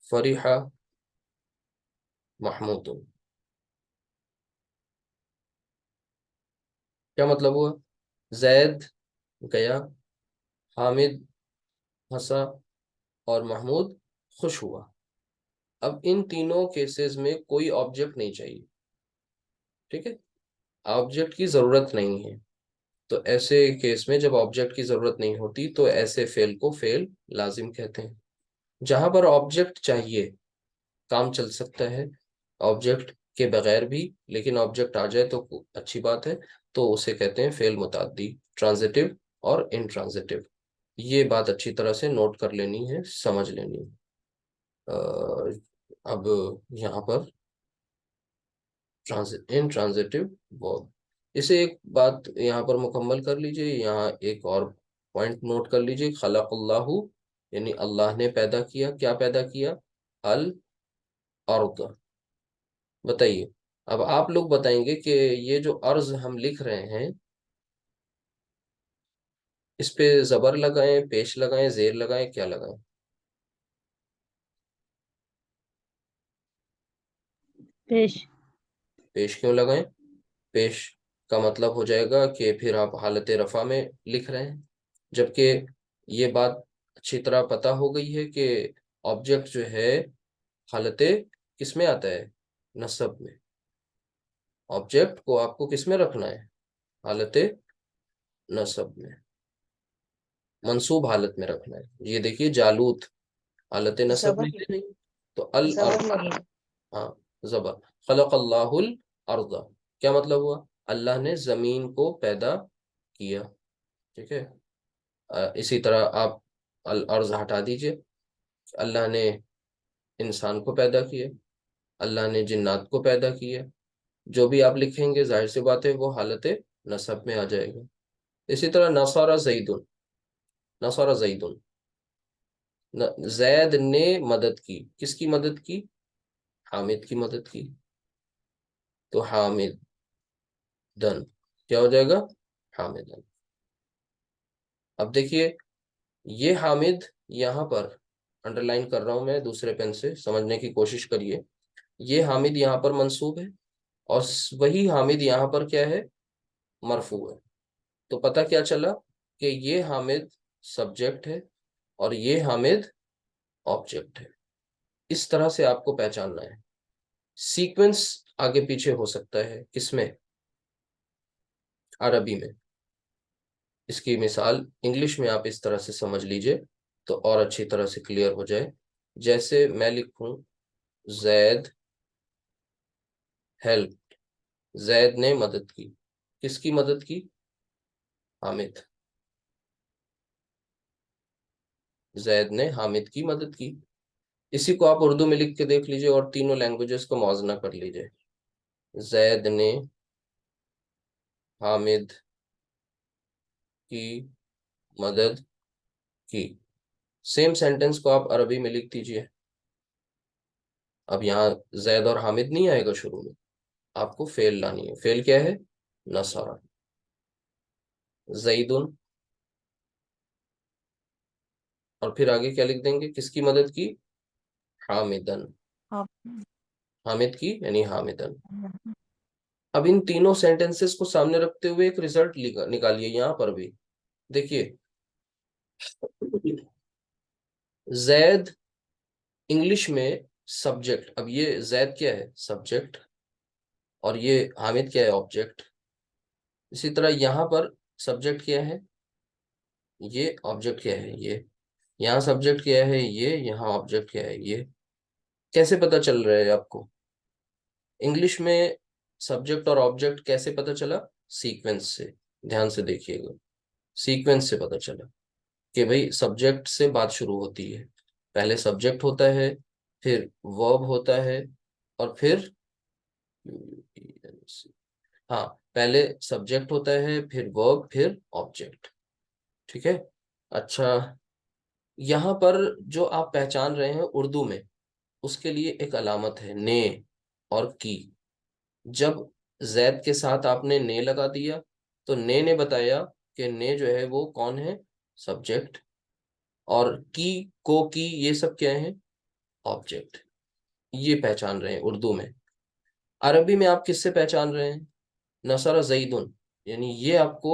فریحہ محمود۔ کیا مطلب ہوا؟ زید گیا، حامد ہنسا، اور محمود خوش ہوا۔ اب ان تینوں کیسز میں کوئی آبجیکٹ نہیں چاہیے، ٹھیک ہے، آبجیکٹ کی ضرورت نہیں ہے۔ تو ایسے کیس میں جب آبجیکٹ کی ضرورت نہیں ہوتی تو ایسے فعل کو فعل لازم کہتے ہیں۔ جہاں پر آبجیکٹ چاہیے کام چل سکتا ہے آبجیکٹ کے بغیر بھی، لیکن آبجیکٹ آ جائے تو اچھی بات ہے، تو اسے کہتے ہیں فعل متعدی، ٹرانزیٹو اور انٹرانزیٹو۔ یہ بات اچھی طرح سے نوٹ کر لینی ہے، سمجھ لینی ہے۔ اب یہاں پر انٹرانزیٹو ورب، اسے ایک بات یہاں پر مکمل کر لیجئے، یہاں ایک اور پوائنٹ نوٹ کر لیجئے، خلق اللہ، یعنی اللہ نے پیدا کیا، کیا پیدا کیا؟ الارض۔ بتائیے، اب آپ لوگ بتائیں گے کہ یہ جو ارض ہم لکھ رہے ہیں، اس پہ زبر لگائیں، پیش لگائیں، زیر لگائیں، کیا لگائیں؟ پیش۔ پیش کیوں لگائیں؟ پیش کا مطلب ہو جائے گا کہ پھر آپ حالت رفع میں لکھ رہے ہیں، جبکہ یہ بات اچھی طرح پتہ ہو گئی ہے کہ آبجیکٹ جو ہے حالت کس میں آتا ہے؟ نصب میں۔ آبجیکٹ کو آپ کو کس میں رکھنا ہے؟ حالت نصب میں، منصوب حالت میں رکھنا ہے۔ یہ دیکھیے جالوت حالت نصب زبر میں ہے نہیں، تو زبر الارض، لگے گا۔ ہاں زبر، خلق اللہ الارض، کیا مطلب ہوا؟ اللہ نے زمین کو پیدا کیا، ٹھیک ہے۔ اسی طرح آپ الارض ہٹا دیجئے، اللہ نے انسان کو پیدا کیا، اللہ نے جنات کو پیدا کیا، جو بھی آپ لکھیں گے ظاہر سی بات ہے وہ حالت نصب میں آ جائے گا۔ اسی طرح نصر زید، نصر زید، زید نے مدد کی، کس کی مدد کی؟ حامد کی مدد کی، تو حامد دن، کیا ہو جائے گا؟ حامدن۔ اب دیکھیے یہ حامد یہاں پر انڈر لائن کر رہا ہوں میں دوسرے پین سے، سمجھنے کی کوشش کریے، یہ حامد یہاں پر منصوب ہے، اور وہی حامد یہاں پر کیا ہے؟ مرفوع ہے۔ تو پتہ کیا چلا کہ یہ حامد سبجیکٹ ہے اور یہ حامد آبجیکٹ ہے۔ اس طرح سے آپ کو پہچاننا ہے۔ سیکوینس آگے پیچھے ہو سکتا ہے، کس میں؟ عربی میں۔ اس کی مثال انگلش میں آپ اس طرح سے سمجھ لیجئے تو اور اچھی طرح سے کلیئر ہو جائے۔ جیسے میں لکھوں زید ہیلپ، زید نے مدد کی، کس کی مدد کی؟ حامد، زید نے حامد کی مدد کی۔ اسی کو آپ اردو میں لکھ کے دیکھ لیجئے اور تینوں لینگویجز کو موازنہ کر لیجئے، زید نے حامد کی مدد کی۔ سیم سینٹنس کو آپ عربی میں لکھ دیجئے۔ اب یہاں زید اور حامد نہیں آئے گا شروع میں، آپ کو فعل لانی ہے۔ فعل کیا ہے؟ نصر زید، اور پھر آگے کیا لکھ دیں گے؟ کس کی مدد کی؟ حامدن، ہاں۔ حامد کی یعنی حامدن۔ اب ان تینوں سینٹنسز کو سامنے رکھتے ہوئے ایک ریزلٹ نکالیے یہاں پر بھی۔ دیکھیے زید انگلش میں سبجیکٹ، اب یہ زید کیا ہے؟ سبجیکٹ، اور یہ حامد کیا ہے؟ آبجیکٹ۔ اسی طرح یہاں پر سبجیکٹ کیا ہے؟ یہ آبجیکٹ کیا ہے؟ یہ یہاں سبجیکٹ کیا ہے؟ یہ یہاں آبجیکٹ کیا ہے؟ یہ کیسے پتا چل رہا ہے آپ کو؟ انگلش میں سبجیکٹ اور آبجیکٹ کیسے پتا چلا؟ سیکوینس سے، دھیان سے دیکھیے گا، سیکوینس سے پتا چلا کہ بھئی سبجیکٹ سے بات شروع ہوتی ہے، پہلے سبجیکٹ ہوتا ہے، پھر ورب ہوتا ہے، اور پھر ہاں پہلے سبجیکٹ ہوتا ہے، پھر ورب، پھر آبجیکٹ، ٹھیک ہے۔ اچھا، یہاں پر جو آپ پہچان رہے ہیں اردو میں، اس کے لیے ایک علامت ہے نے اور کی۔ جب زید کے ساتھ آپ نے نے لگا دیا تو نے بتایا کہ نے جو ہے وہ کون ہے؟ سبجیکٹ، اور کی یہ سب کیا ہیں؟ آبجیکٹ۔ یہ پہچان رہے ہیں اردو میں۔ عربی میں آپ کس سے پہچان رہے ہیں؟ نصر زیدن، یعنی یہ آپ کو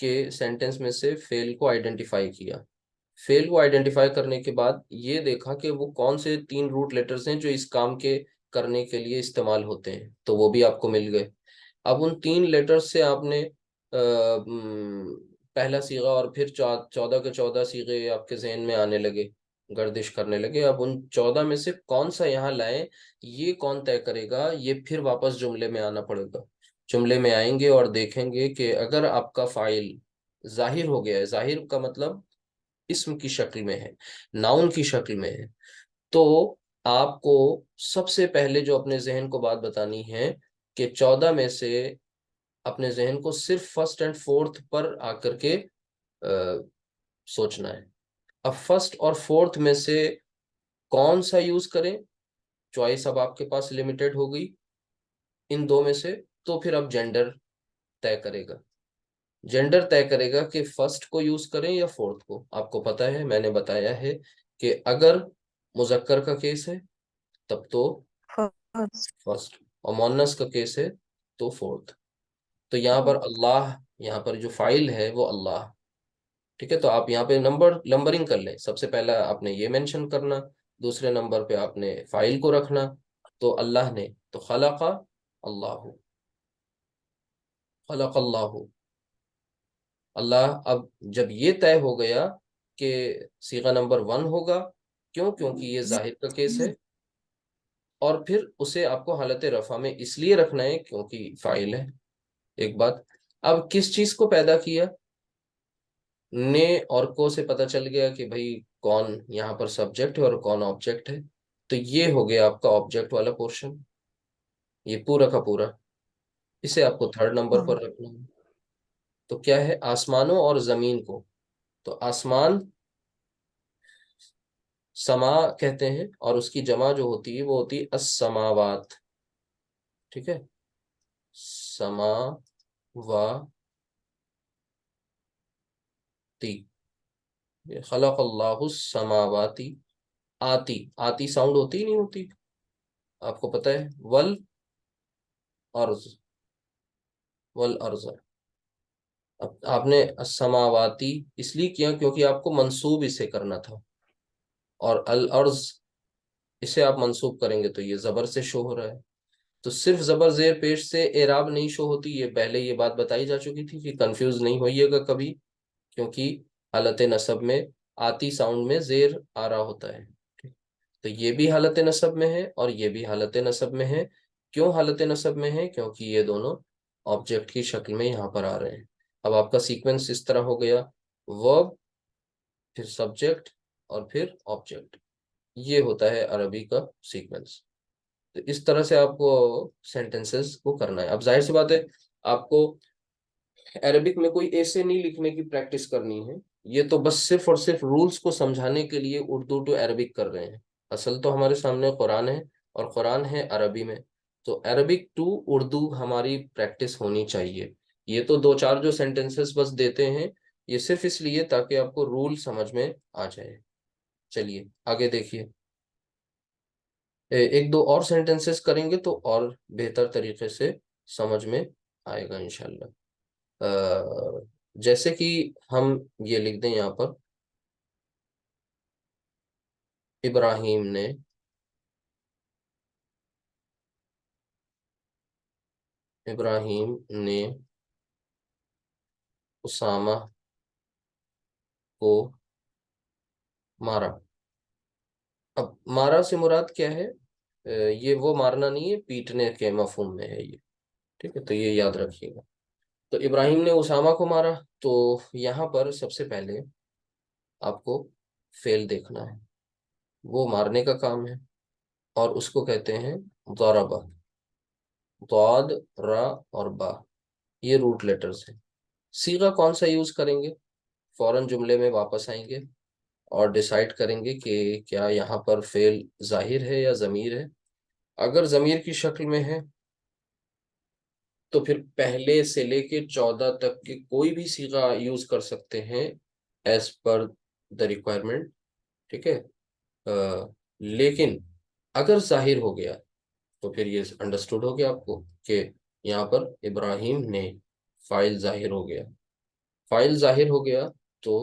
کہ سینٹینس میں سے فعل کو آئیڈینٹیفائی کیا. فیل کو آئیڈینٹیفائی کرنے کے بعد یہ دیکھا کہ وہ کون سے 3 روٹ لیٹرز ہیں جو اس کام کے کرنے کے لیے استعمال ہوتے ہیں، تو وہ بھی آپ کو مل گئے. اب ان 3 لیٹرز سے آپ نے پہلا سیغہ اور پھر 14 کے 14 سیغے آپ کے ذہن میں آنے لگے، گردش کرنے لگے. اب ان 14 میں سے کون سا یہاں لائیں، یہ کون طے کرے گا؟ یہ پھر واپس جملے میں آنا پڑے گا. جملے میں آئیں گے اور دیکھیں گے کہ اگر آپ کا فاعل ظاہر ہو گیا ہے، ظاہر کا مطلب اسم کی شکل میں ہے، ناؤن کی شکل میں ہے، تو آپ کو سب سے پہلے جو اپنے ذہن کو بات بتانی ہے کہ 14 میں سے اپنے ذہن کو صرف فرسٹ اینڈ فورتھ پر آ کر کے سوچنا ہے. اب فرسٹ اور فورتھ میں سے کون سا یوز کریں؟ چوائس اب آپ کے پاس لمیٹڈ ہو گئی ان دو میں سے. تو پھر اب جینڈر طے کرے گا. جینڈر طے کرے گا کہ فرسٹ کو یوز کریں یا فورتھ کو. آپ کو پتا ہے، میں نے بتایا ہے کہ اگر مذکر کا کیس ہے تب تو فرسٹ. فرسٹ، اور مونس کا کیس ہے تو فورتھ. تو یہاں پر اللہ، یہاں پر جو فائل ہے وہ اللہ. ٹھیک ہے، تو آپ یہاں پہ نمبرنگ کر لیں. سب سے پہلا آپ نے یہ مینشن کرنا، دوسرے نمبر پہ آپ نے فائل کو رکھنا. تو اللہ نے، تو خلق اللہ، خلق اللہ. اللہ، اب جب یہ طے ہو گیا کہ صیغہ نمبر 1 ہوگا، کیوں؟ کیونکہ یہ ظاہر کا کیس ہے، اور پھر اسے آپ کو حالت رفع میں اس لیے رکھنا ہے کیونکہ فاعل ہے. ایک بات. اب کس چیز کو پیدا کیا؟ نے اور کو سے پتہ چل گیا کہ بھئی کون یہاں پر سبجیکٹ ہے اور کون آبجیکٹ ہے. تو یہ ہو گیا آپ کا آبجیکٹ والا پورشن، یہ پورا کا پورا. اسے آپ کو 3rd نمبر ہاں. پر رکھنا ہے. تو کیا ہے؟ آسمانوں اور زمین کو. تو آسمان سما کہتے ہیں، اور اس کی جمع جو ہوتی ہے وہ ہوتی ہے السماوات. ٹھیک ہے، سماواتی. خلق اللہ السماواتی. آتی، آتی ساؤنڈ ہوتی ہی نہیں ہوتی، آپ کو پتہ ہے. ارض، والارض. اب آپ نے السماواتی اس لیے کیا کیونکہ آپ کو منسوب اسے کرنا تھا، اور الارض اسے آپ منسوب کریں گے تو یہ زبر سے شو ہو رہا ہے. تو صرف زبر زیر پیش سے اعراب نہیں شو ہوتی. یہ پہلے یہ بات بتائی جا چکی تھی کہ کنفیوز نہیں ہوئیے گا کبھی، کیونکہ حالت نصب میں آتی ساؤنڈ میں زیر آ رہا ہوتا ہے. تو یہ بھی حالت نصب میں ہے اور یہ بھی حالت نصب میں ہے. کیوں حالت نصب میں ہے؟ کیونکہ یہ دونوں آبجیکٹ کی شکل میں یہاں پر آ رہے ہیں. اب آپ کا سیکوینس اس طرح ہو گیا: ورب، پھر سبجیکٹ، اور پھر آبجیکٹ. یہ ہوتا ہے عربی کا سیکوینس. تو اس طرح سے آپ کو سینٹینسز کو کرنا ہے. اب ظاہر سی بات ہے آپ کو عربک میں کوئی ایسے نہیں لکھنے کی پریکٹس کرنی ہے. یہ تو بس صرف اور صرف رولز کو سمجھانے کے لیے اردو ٹو عربک کر رہے ہیں. اصل تو ہمارے سامنے قرآن ہے، اور قرآن ہے عربی میں. تو عربک ٹو اردو ہماری پریکٹس ہونی چاہیے. یہ تو 2 4 جو سینٹینسز بس دیتے ہیں، یہ صرف اس لیے تاکہ آپ کو رول سمجھ میں آ جائے. چلیے آگے دیکھیے. ایک دو اور سینٹینسز کریں گے تو اور بہتر طریقے سے سمجھ میں آئے گا انشاءاللہ. جیسے کہ ہم یہ لکھ دیں یہاں پر: ابراہیم نے اسامہ کو مارا. اب مارا سے مراد کیا ہے؟ یہ وہ مارنا نہیں ہے، پیٹنے کے مفہوم میں ہے یہ. ٹھیک ہے، تو یہ یاد رکھیے گا. تو ابراہیم نے اسامہ کو مارا. تو یہاں پر سب سے پہلے آپ کو فعل دیکھنا ہے، وہ مارنے کا کام ہے، اور اس کو کہتے ہیں ضربہ. ضاد، را اور با، یہ روٹ لیٹرز ہیں. صیغہ کون سا یوز کریں گے؟ فوراً جملے میں واپس آئیں گے اور ڈیسائیڈ کریں گے کہ کیا یہاں پر فعل ظاہر ہے یا ضمیر ہے. اگر ضمیر کی شکل میں ہے تو پھر پہلے سے لے کے 14 تک کے کوئی بھی صیغہ یوز کر سکتے ہیں ایز پر دا ریکوائرمنٹ. ٹھیک ہے، لیکن اگر ظاہر ہو گیا تو پھر یہ انڈرسٹوڈ ہو گیا آپ کو کہ یہاں پر ابراہیم نے فائل ظاہر ہو گیا. فائل ظاہر ہو گیا تو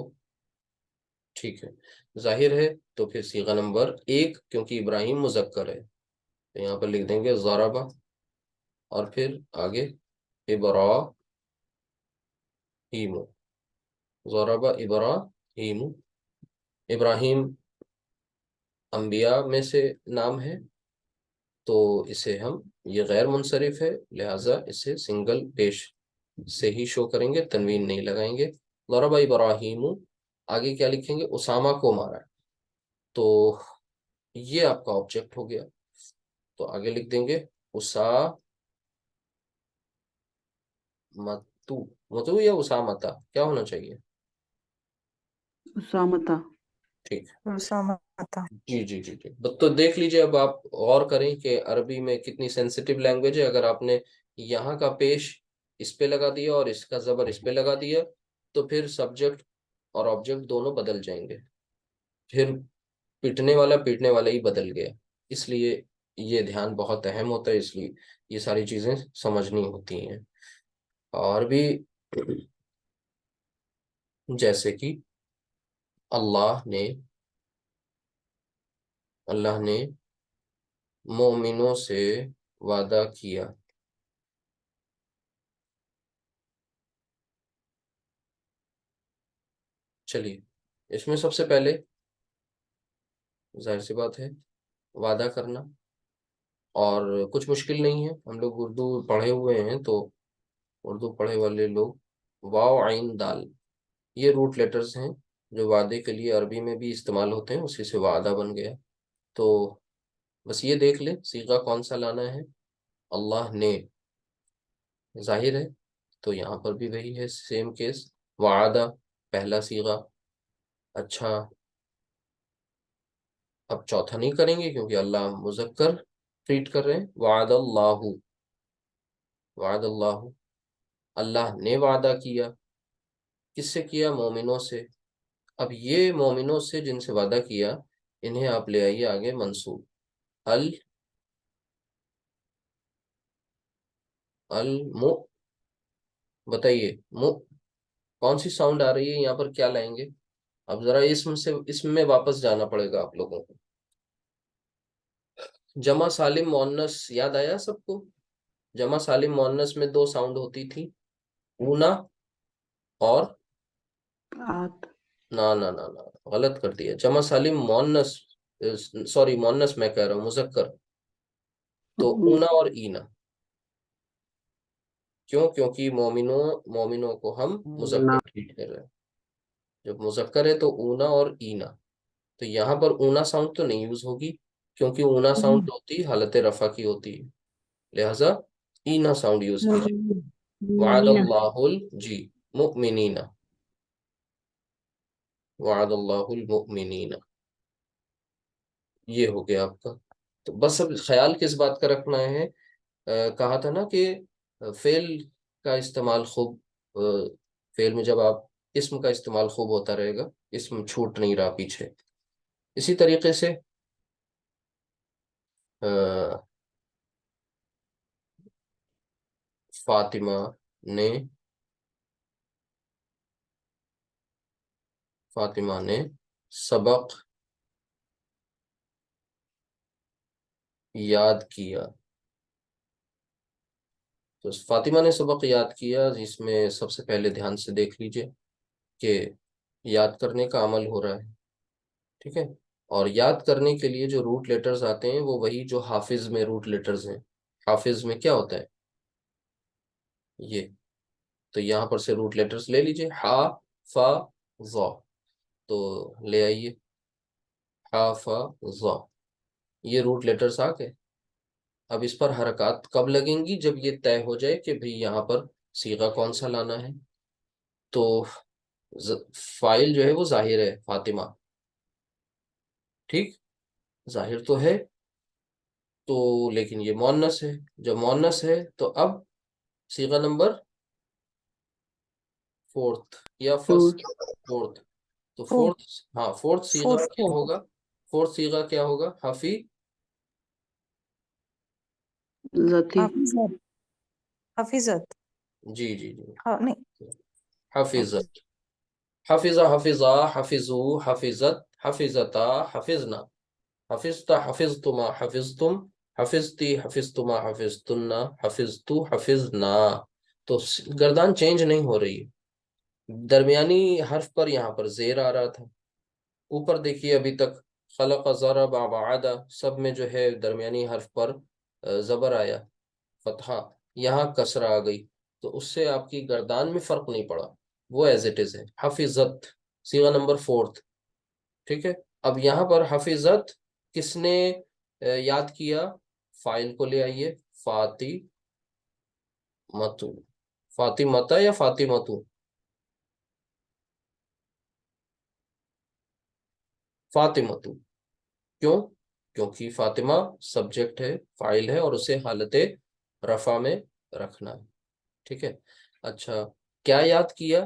ٹھیک ہے، ظاہر ہے تو پھر صیغہ نمبر 1، کیونکہ ابراہیم مذکر ہے تو یہاں پر لکھ دیں گے ضربہ، اور پھر آگے ابراہیم، ضربہ ابراہیم، ابراہیم انبیاء میں سے نام ہے تو اسے ہم، یہ غیر منصرف ہے لہٰذا اسے سنگل پیش سے ہی شو کریں گے، تنوین نہیں لگائیں گے۔ ضرب ابراہیم، آگے کیا لکھیں گے؟ اسامہ کو مارا، تو یہ آپ کا آبجیکٹ ہو گیا، تو آگے لکھ دیں گے اسامتو، متو یا اسامتا کیا ہونا چاہیے؟ اسامتا، ٹھیک، اسامہ تھا۔ جی جی جی جی، تو دیکھ لیجئے، اب آپ غور کریں کہ عربی میں کتنی سینسیٹیو لینگویج ہے۔ اگر آپ نے یہاں کا پیش اس پہ لگا دیا اور اس کا زبر اس پہ لگا دیا تو پھر سبجیکٹ اور آبجیکٹ دونوں بدل جائیں گے، پھر پیٹنے والا ہی بدل گیا، اس لیے یہ دھیان بہت اہم ہوتا ہے، اس لیے یہ ساری چیزیں سمجھنی ہوتی ہیں۔ اور بھی جیسے کہ اللہ نے مومنوں سے وعدہ کیا، چلیے اس میں سب سے پہلے ظاہر سی بات ہے وعدہ کرنا، اور کچھ مشکل نہیں ہے، ہم لوگ اردو پڑھے ہوئے ہیں تو اردو پڑھے والے لوگ، واو عین دال یہ روٹ لیٹرز ہیں جو وعدے کے لیے عربی میں بھی استعمال ہوتے ہیں، اسی سے وعدہ بن گیا۔ تو بس یہ دیکھ لیں صیغہ کون سا لانا ہے، اللہ نے ظاہر ہے تو یہاں پر بھی وہی ہے، سیم کیس، وعدہ پہلا صیغہ۔ اچھا اب چوتھا نہیں کریں گے کیونکہ اللہ مذکر ٹریٹ کر رہے ہیں، وعد اللہ، اللہ نے وعدہ کیا، کس سے کیا؟ مومنوں سے۔ اب یہ مومنوں سے جن سے وعدہ کیا انہیں آپ لے آئیے آگے منصوب، الم، بتائیے کون سی ساؤنڈ آ رہی ہے یہاں پر، کیا لائیں گے؟ اب ذرا اسم میں واپس جانا پڑے گا آپ لوگوں کو۔ جمع سالم مؤنث یاد آیا سب کو؟ جمع سالم مؤنث میں 2 ساؤنڈ ہوتی تھی، اونا اور آت، نا غلط کر دیا، جمع سالم مؤنث، سوری مؤنث میں کہہ رہا ہوں، مذکر تو اونا اور اینا، کیونکہ مومنوں کو ہم مذکر ٹریٹ کر رہے ہیں، جب مذکر ہے تو اونا اور اینا، تو یہاں پر اونا ساؤنڈ تو نہیں یوز ہوگی کیونکہ اونا ساؤنڈ ہوتی حالت رفع کی ہوتی ہے، لہذا اینا ساؤنڈ یوز کیجیے۔ وعد اللہ جی مؤمنین، وعد اللہ المؤمنین، یہ ہو گیا آپ کا۔ تو بس اب خیال کس بات کا رکھنا ہے، کہا تھا نا کہ فعل کا استعمال خوب، فعل میں جب آپ اسم کا استعمال خوب ہوتا رہے گا، اسم چھوٹ نہیں رہا پیچھے۔ اسی طریقے سے فاطمہ نے سبق یاد کیا، تو فاطمہ نے سبق یاد کیا، جس میں سب سے پہلے دھیان سے دیکھ لیجئے کہ یاد کرنے کا عمل ہو رہا ہے، ٹھیک ہے، اور یاد کرنے کے لیے جو روٹ لیٹرز آتے ہیں وہ وہی جو حافظ میں روٹ لیٹرز ہیں۔ حافظ میں کیا ہوتا ہے؟ یہ، تو یہاں پر سے روٹ لیٹرز لے لیجئے، ہا فا ظا، تو لے آئیے ہا فا ظا، یہ روٹ لیٹرز آ گئے۔ اب اس پر حرکات کب لگیں گی؟ جب یہ طے ہو جائے کہ بھئی یہاں پر صیغہ کون سا لانا ہے، تو فائل جو ہے وہ ظاہر ہے فاطمہ، ٹھیک، ظاہر تو ہے، تو لیکن یہ مؤنث ہے، جب مؤنث ہے تو اب صیغہ نمبر 4 یا فرسٹ، 4، تو فورتھ، فورتھ صیغہ فورتھ کیا ہوگا؟ فورتھ صیغہ کیا ہوگا؟ ذاتی، حافظت، حافظت، جی جی جی، ہاں نہیں، حفظت، حفظ حفظا حفظو حفظت حفظتا حفظنا، حفظت حفظتما حفظتم، حفظتی حفظتما حفظتن، حفظتو حفظنا. تو گردان چینج نہیں ہو رہی ہے، درمیانی حرف پر یہاں پر زیر آ رہا تھا. اوپر دیکھیے ابھی تک خلق ضرب وعد سب میں جو ہے درمیانی حرف پر زبر آیا فتحہ، یہاں کسرہ آ گئی، تو اس سے آپ کی گردان میں فرق نہیں پڑا، وہ ایز اٹ از ہے. حفظت صیغہ نمبر 4. ٹھیک ہے. اب یہاں پر حفظت کس نے یاد کیا؟ فائل کو لے آئیے، فاتی متو، فاطمتا یا فاطمتو؟ فاطمتو. کیوں؟ کیونکہ فاطمہ سبجیکٹ ہے، فاعل ہے، اور اسے حالت رفع میں رکھنا ہے. ٹھیک ہے. اچھا، کیا یاد کیا؟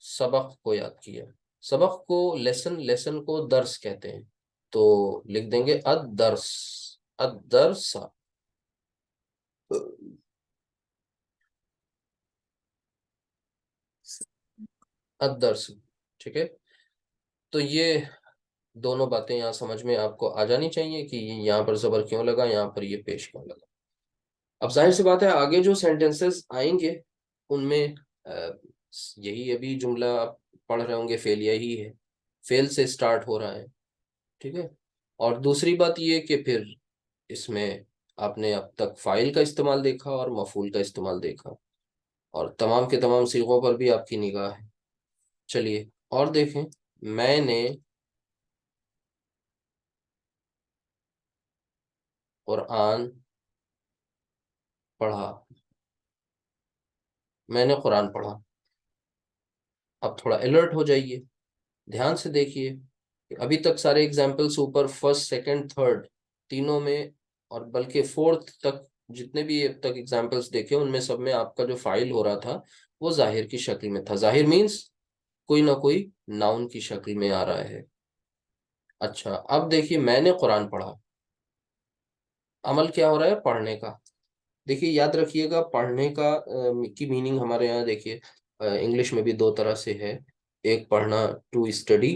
سبق کو یاد کیا. سبق کو لیسن کو درس کہتے ہیں، تو لکھ دیں گے الدرس، الدرس، الدرس. ٹھیک ہے. تو یہ دونوں باتیں یہاں سمجھ میں آپ کو آ جانی چاہیے کہ یہاں پر زبر کیوں لگا، یہاں پر یہ پیش کیوں لگا. اب ظاہر سی بات ہے آگے جو سینٹنسز آئیں گے ان میں یہی ابھی جملہ آپ پڑھ رہے ہوں گے، فعل یہی ہے، فعل سے سٹارٹ ہو رہا ہے. ٹھیک ہے. اور دوسری بات یہ کہ پھر اس میں آپ نے اب تک فاعل کا استعمال دیکھا اور مفعول کا استعمال دیکھا، اور تمام کے تمام صیغوں پر بھی آپ کی نگاہ ہے. چلیے اور دیکھیں. میں نے قرآن پڑھا، میں نے قرآن پڑھا. اب تھوڑا الرٹ ہو جائیے، دھیان سے دیکھیے کہ ابھی تک سارے ایگزامپلس اوپر فرسٹ سیکنڈ تھرڈ تینوں میں، اور بلکہ فورتھ تک جتنے بھی اب تک ایگزامپلس دیکھے ان میں سب میں آپ کا جو فائل ہو رہا تھا وہ ظاہر کی شکل میں تھا. ظاہر مینس کوئی نہ کوئی ناؤن کی شکل میں آ رہا ہے. اچھا اب دیکھیے میں نے قرآن پڑھا، عمل کیا ہو رہا ہے؟ پڑھنے کا. دیکھیے یاد رکھیے گا پڑھنے کا کی میننگ ہمارے یہاں دیکھیے انگلش میں بھی دو طرح سے ہے، ایک پڑھنا ٹو اسٹڈی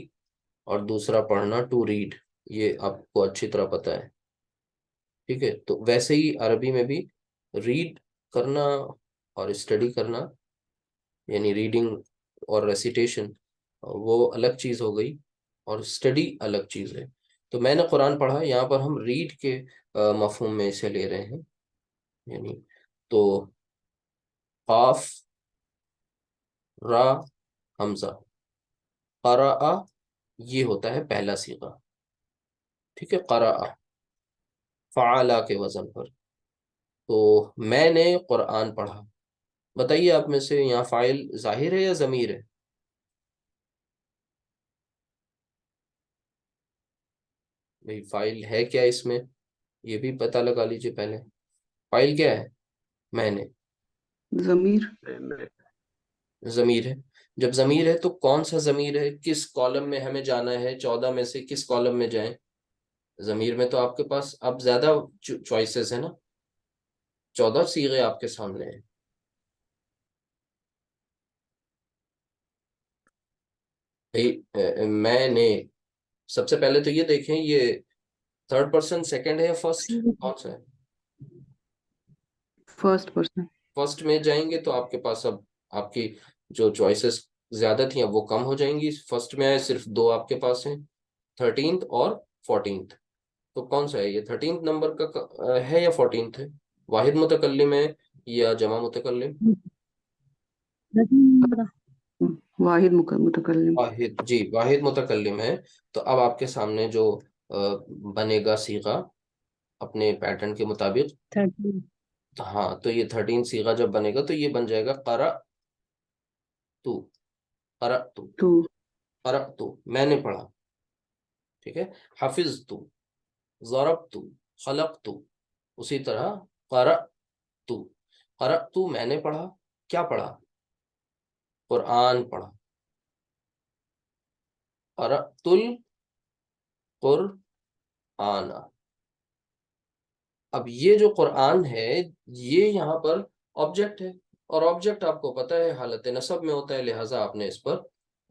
اور دوسرا پڑھنا ٹو ریڈ. یہ آپ کو اچھی طرح پتہ ہے. ٹھیک ہے. تو ویسے ہی عربی میں بھی ریڈ کرنا اور اسٹڈی کرنا، یعنی ریڈنگ اور ریسیٹیشن، وہ الگ چیز ہو گئی اور اسٹڈی الگ چیز ہے. تو میں نے قرآن پڑھا، یہاں پر ہم ریڈ کے مفہوم میں اسے لے رہے ہیں. یعنی تو قاف را حمزہ، قرأ یہ ہوتا ہے پہلا صیغہ. ٹھیک ہے. قرأ فعلا کے وزن پر. تو میں نے قرآن پڑھا. بتائیے آپ میں سے یہاں فاعل ظاہر ہے یا ضمیر ہے؟ بھئی فاعل ہے کیا اس میں؟ یہ بھی پتہ لگا لیجئے پہلے. فاعل کیا ہے؟ میں نے. ضمیر. ضمیر ہے. جب ضمیر ہے تو کون سا ضمیر ہے؟ کس کالم میں ہمیں جانا ہے؟ 14 میں سے کس کالم میں جائیں؟ ضمیر میں تو آپ کے پاس اب زیادہ چوائسز ہیں نا، 14 صیغے آپ کے سامنے ہیں. میں نے، سب سے پہلے تو یہ دیکھیں یہ تھرڈ پرسن سیکنڈ ہے یا فرسٹ، کون سا ہے؟ First person. فرسٹ میں جائیں گے تو آپ کے پاس اب آپ کی جو چوائسز زیادہ تھیں اب وہ کم ہو جائیں گی. فرسٹ میں آئے صرف 2 آپ کے پاس ہیں، 13th اور 14th. تو کون سا ہے یہ؟ 13th نمبر کا ہے یا 14th ہے؟ واحد متکلم ہے یا جمع متکلم؟ واحد متکلم. واحد، جی واحد متکلم ہے. تو اب آپ کے سامنے جو بنے گا صیغہ اپنے پیٹرن کے مطابق، ہاں تو یہ 13 صیغہ جب بنے گا تو یہ بن جائے گا قرأتو، قرأتو، تو قرأتو میں نے پڑھا. ٹھیک ہے. حفظتو، ضربتو، خلقتو. اسی طرح قرأتو، قرأتو میں نے پڑھا. کیا پڑھا؟ قرآن پڑھا. قرأت القرآن. اب یہ جو قرآن ہے یہ یہاں پر آبجیکٹ ہے، اور آبجیکٹ آپ کو پتہ ہے حالت نصب میں ہوتا ہے، لہٰذا آپ نے اس پر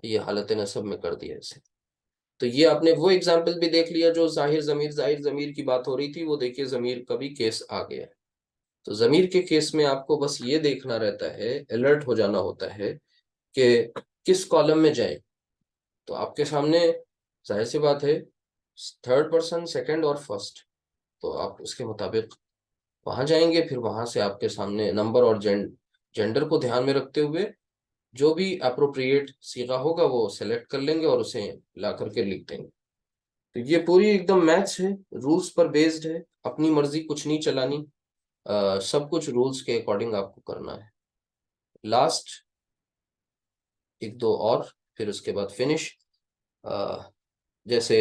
یہ حالت نصب میں کر دیا اسے. تو یہ آپ نے وہ اگزامپل بھی دیکھ لیا جو ظاہر ضمیر کی بات ہو رہی تھی، وہ دیکھیے ضمیر کا بھی کیس آ گیا ہے. تو ضمیر کے کیس میں آپ کو بس یہ دیکھنا رہتا ہے، الرٹ ہو جانا ہوتا ہے کہ کس کالم میں جائیں. تو آپ کے سامنے ظاہر سی بات ہے تھرڈ پرسن، سیکنڈ اور فرسٹ، تو آپ اس کے مطابق وہاں جائیں گے. پھر وہاں سے آپ کے سامنے نمبر اور جینڈر کو دھیان میں رکھتے ہوئے جو بھی اپروپریٹ صیغہ ہوگا وہ سلیکٹ کر لیں گے اور اسے لا کر کے لکھ دیں گے. تو یہ پوری ایک دم میتھس ہے، رولز پر بیسڈ ہے، اپنی مرضی کچھ نہیں چلانی، سب کچھ رولز کے اکارڈنگ آپ کو کرنا ہے. لاسٹ ایک دو اور پھر اس کے بعد فنش. جیسے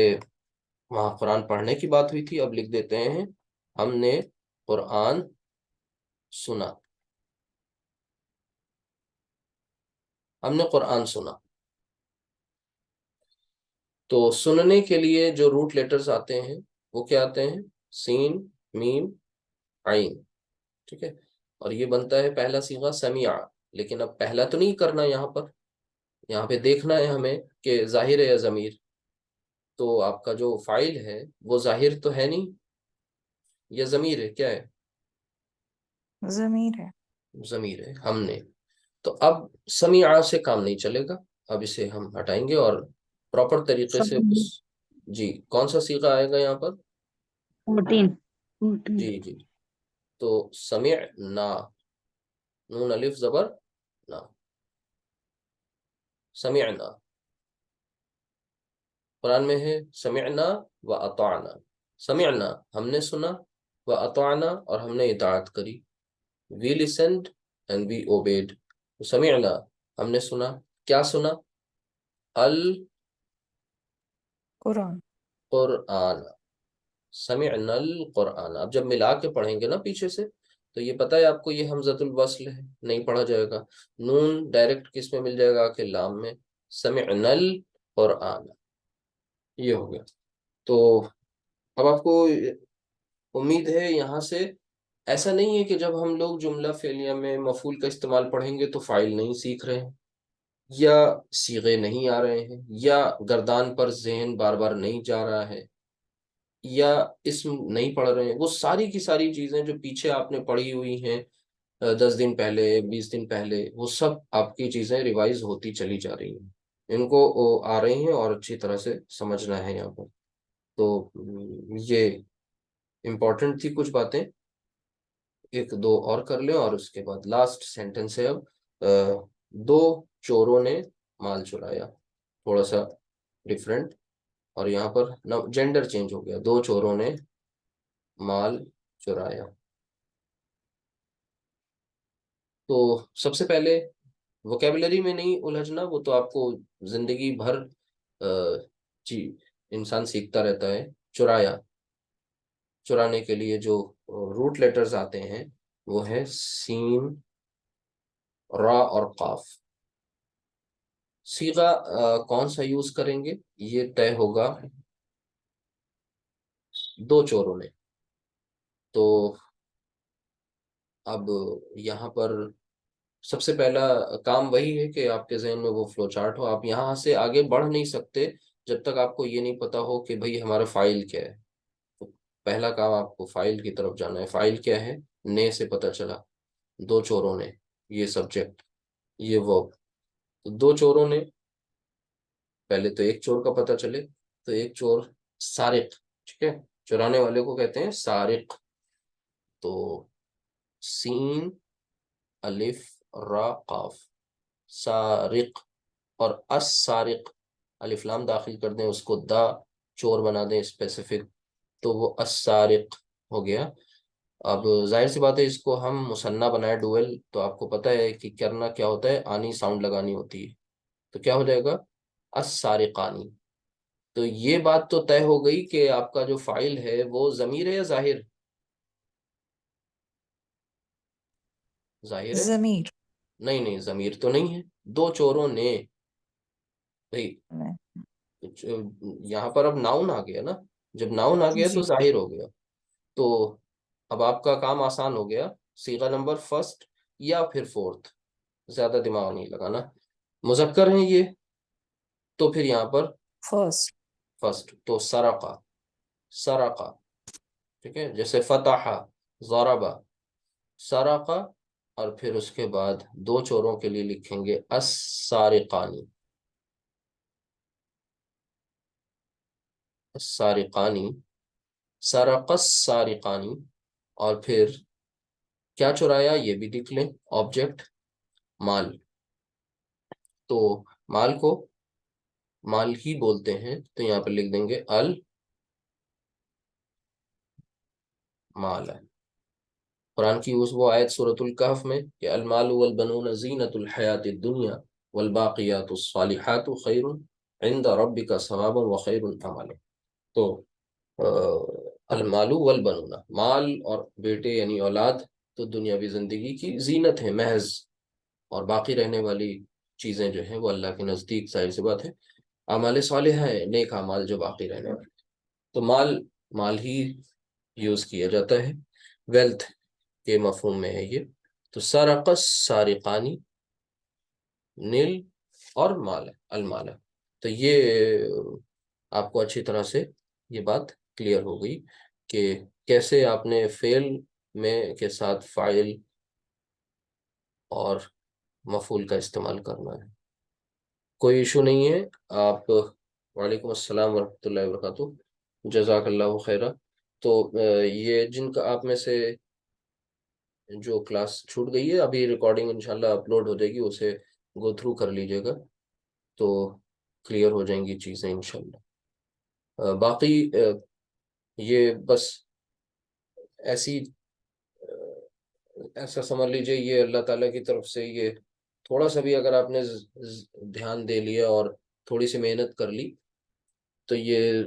وہاں قرآن پڑھنے کی بات ہوئی تھی، اب لکھ دیتے ہیں ہم نے قرآن سنا. ہم نے قرآن سنا. تو سننے کے لیے جو روٹ لیٹرز آتے ہیں وہ کیا آتے ہیں؟ سین، میم، عین. ٹھیک ہے، اور یہ بنتا ہے پہلا صیغہ سمیع. لیکن اب پہلا تو نہیں کرنا، یہاں پہ دیکھنا ہے ہمیں کہ ظاہر ہے یا ضمیر. تو آپ کا جو فاعل ہے وہ ظاہر تو ہے نہیں، یا ضمیر ہے؟ کیا ہے؟ ضمیر ہے. ضمیر ہے. ہم نے. تو اب سمیع سے کام نہیں چلے گا، اب اسے ہم ہٹائیں گے اور پراپر طریقے سے جی کون سا صیغہ آئے گا یہاں پر؟ 14. جی جی. تو سمعنا، نون الف زبر نا، سمعنا. قرآن میں ہے سمعنا و اطعنا. سمعنا ہم نے سنا، و اطعنا اور ہم نے اطاعت کری. We listened and we obeyed. سمعنا ہم نے سنا، کیا سنا؟ قرآن. القرآن. سمعنا القرآن. اب جب ملا کے پڑھیں گے نا پیچھے سے تو یہ پتہ ہے آپ کو یہ حمزۃ الوصل ہے، نہیں پڑھا جائے گا. نون ڈائریکٹ کس میں مل جائے گا کہ لام میں. سمعنا القرآن، یہ ہو گیا. تو اب آپ کو امید ہے یہاں سے ایسا نہیں ہے کہ جب ہم لوگ جملہ فعلیہ میں مفعول کا استعمال پڑھیں گے تو فاعل نہیں سیکھ رہے ہیں، یا صیغے نہیں آ رہے ہیں، یا گردان پر ذہن بار بار نہیں جا رہا ہے، یا اسم نہیں پڑھ رہے ہیں. وہ ساری کی ساری چیزیں جو پیچھے آپ نے پڑھی ہوئی ہیں 10 دن پہلے، 20 دن پہلے، وہ سب آپ کی چیزیں ریوائز ہوتی چلی جا رہی ہیں. ان کو آ رہی ہیں اور اچھی طرح سے سمجھنا ہے یہاں پر. تو یہ امپورٹنٹ تھی کچھ باتیں، ایک دو اور کر لیں اور اس کے بعد لاسٹ سینٹنس ہے. اب دو چوروں نے مال چرایا، تھوڑا سا ڈفرینٹ، اور یہاں پر جینڈر چینج ہو گیا، دو چوروں نے مال چرایا. تو سب سے پہلے ووکیبلری میں نہیں الجھنا، وہ تو آپ کو زندگی بھر جی انسان سیکھتا رہتا ہے. چرایا، چرانے کے لیے جو روٹ لیٹرز آتے ہیں وہ ہے سین، را اور قاف. صیغہ کون سا یوز کریں گے یہ طے ہوگا دو چوروں نے. تو اب یہاں پر سب سے پہلا کام وہی ہے کہ آپ کے ذہن میں وہ فلو چارٹ ہو. آپ یہاں سے آگے بڑھ نہیں سکتے جب تک آپ کو یہ نہیں پتا ہو کہ بھئی ہمارا فائل کیا ہے. تو پہلا کام آپ کو فائل کی طرف جانا ہے. فائل کیا ہے؟ نے سے پتہ چلا دو چوروں نے، یہ سبجیکٹ، یہ ورب. تو دو چوروں نے، پہلے تو ایک چور کا پتہ چلے. تو ایک چور سارق، ٹھیک ہے، چرانے والے کو کہتے ہیں سارق. تو سین الف را قاف، سارق. اور السارق الف لام داخل کر دیں، اس کو دا چور بنا دیں اسپیسیفک، تو وہ السارق ہو گیا. اب ظاہر سی بات ہے اس کو ہم مثنیٰ بنائے ڈوئل، تو آپ کو پتہ ہے کہ کرنا کیا ہوتا ہے، آنی ساؤنڈ لگانی ہوتی ہے. تو کیا ہو جائے گا؟ السارقانی. تو یہ بات تو طے ہو گئی کہ آپ کا جو فاعل ہے وہ ضمیر ہے یا ظاہر؟ ظاہر ہے؟ ضمیر. نہیں نہیں، ضمیر تو نہیں ہے. دو چوروں نے، بھائی یہاں پر اب ناؤن آ گیا نا، جب ناؤن آ گیا تو جی. ظاہر ہو گیا. تو اب آپ کا کام آسان ہو گیا. صیغہ نمبر فرسٹ یا پھر فورتھ، زیادہ دماغ نہیں لگانا. مذکر ہیں یہ تو پھر یہاں پر فرسٹ. فرسٹ، تو سرقہ، سرقہ. ٹھیک ہے، جیسے فتح، ضربہ، سرقہ. اور پھر اس کے بعد دو چوروں کے لیے لکھیں گے السارقانی، السارقانی، سرق السارقانی. اور پھر کیا چرایا یہ بھی لکھ لیں، آبجیکٹ مال. تو مال کو مال ہی بولتے ہیں، تو یہاں پہ لکھ دیں گے المال. قرآن کی وہ آیت سورۃ الکہف میں کہ المال والبنون زینت الحیات الدنیا والباقیات الصالحات خیر عند ربک ثوابا وخیر عملا. تو المال والبنون، مال اور بیٹے یعنی اولاد تو دنیاوی زندگی کی زینت ہے محض، اور باقی رہنے والی چیزیں جو ہیں وہ اللہ کے نزدیک ظاہر سی بات ہے اعمال صالحہ ہے، نیک اعمال جو باقی رہنے والے. تو مال ہی یوز کیا جاتا ہے ویلتھ کے مفہوم میں ہے یہ. تو سرق السارقانی، نیل اور مال، المال. تو یہ آپ کو اچھی طرح سے یہ بات کلیئر ہو گئی کہ کیسے آپ نے فعل میں کے ساتھ فاعل اور مفعول کا استعمال کرنا ہے. کوئی ایشو نہیں ہے آپ. وعلیکم السلام ورحمۃ اللہ وبرکاتہ، جزاک اللہ خیرہ. تو یہ جن کا آپ میں سے جو کلاس چھوٹ گئی ہے، ابھی ریکارڈنگ انشاءاللہ اپلوڈ ہو جائے گی، اسے گو تھرو کر لیجئے گا تو کلیئر ہو جائیں گی چیزیں انشاءاللہ. باقی یہ بس ایسی ایسا سمجھ لیجئے یہ اللہ تعالیٰ کی طرف سے یہ تھوڑا سا بھی اگر آپ نے دھیان دے لیا اور تھوڑی سی محنت کر لی تو یہ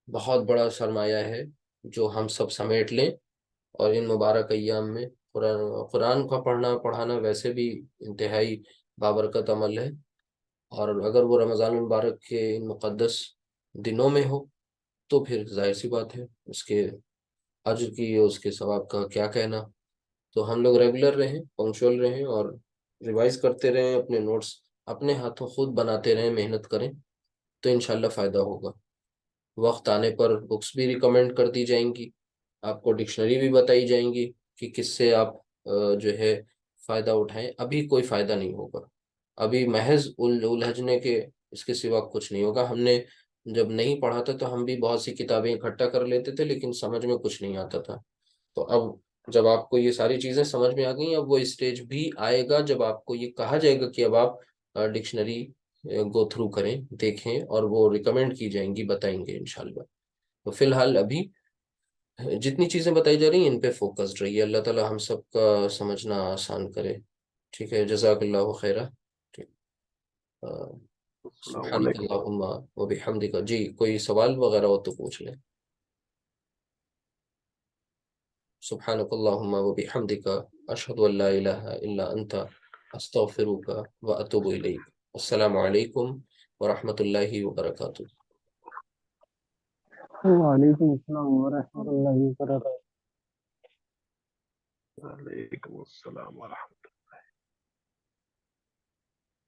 بہت بڑا سرمایہ ہے جو ہم سب سمیٹ لیں. اور ان مبارک ایام میں قرآن کا پڑھانا ویسے بھی انتہائی بابرکت عمل ہے، اور اگر وہ رمضان المبارک کے ان مقدس دنوں میں ہو تو پھر ظاہر سی بات ہے اس کے اجر کی، اس کے ثواب کا کیا کہنا. تو ہم لوگ ریگولر رہیں، پنکچوئل رہیں، اور ریوائز کرتے رہیں، اپنے نوٹس اپنے ہاتھوں خود بناتے رہیں، محنت کریں تو انشاءاللہ فائدہ ہوگا. وقت آنے پر بکس بھی ریکمینڈ کر دی جائیں گی، آپ کو ڈکشنری بھی بتائی جائیں گی کہ کس سے آپ جو ہے فائدہ اٹھائیں. ابھی کوئی فائدہ نہیں ہوگا، ابھی محض الجھنے کے اس کے سوا کچھ نہیں ہوگا. ہم نے جب نہیں پڑھا تھا تو ہم بھی بہت سی کتابیں اکٹھا کر لیتے تھے لیکن سمجھ میں کچھ نہیں آتا تھا. تو اب جب آپ کو یہ ساری چیزیں سمجھ میں آ گئیں، اب وہ اسٹیج بھی آئے گا جب آپ کو یہ کہا جائے گا کہ اب آپ ڈکشنری گو تھرو کریں، دیکھیں، اور وہ ریکمینڈ کی جائیں گی، بتائیں گے انشاءاللہ. تو فی الحال ابھی جتنی چیزیں بتائی جا رہی ہیں ان پہ فوکسڈ رہیے. اللہ تعالی ہم سب کا سمجھنا آسان کرے. ٹھیک ہے، جزاک اللہ خیرہ. ٹھیک. السلام سبحانک علیکم. اللہم و بحمدک. جی کوئی سوال وغیرہ ہو تو پوچھ لیں. سبحانک اللہم و بحمدک، اشہد ان لا الہ الا انت، استغفرک و اتوب الیک. السلام علیکم ورحمۃ اللہ وبرکاتہ. وعلیکم السلام ورحمۃ اللہ وبرکاتہ. وعلیکم السلام ورحمۃ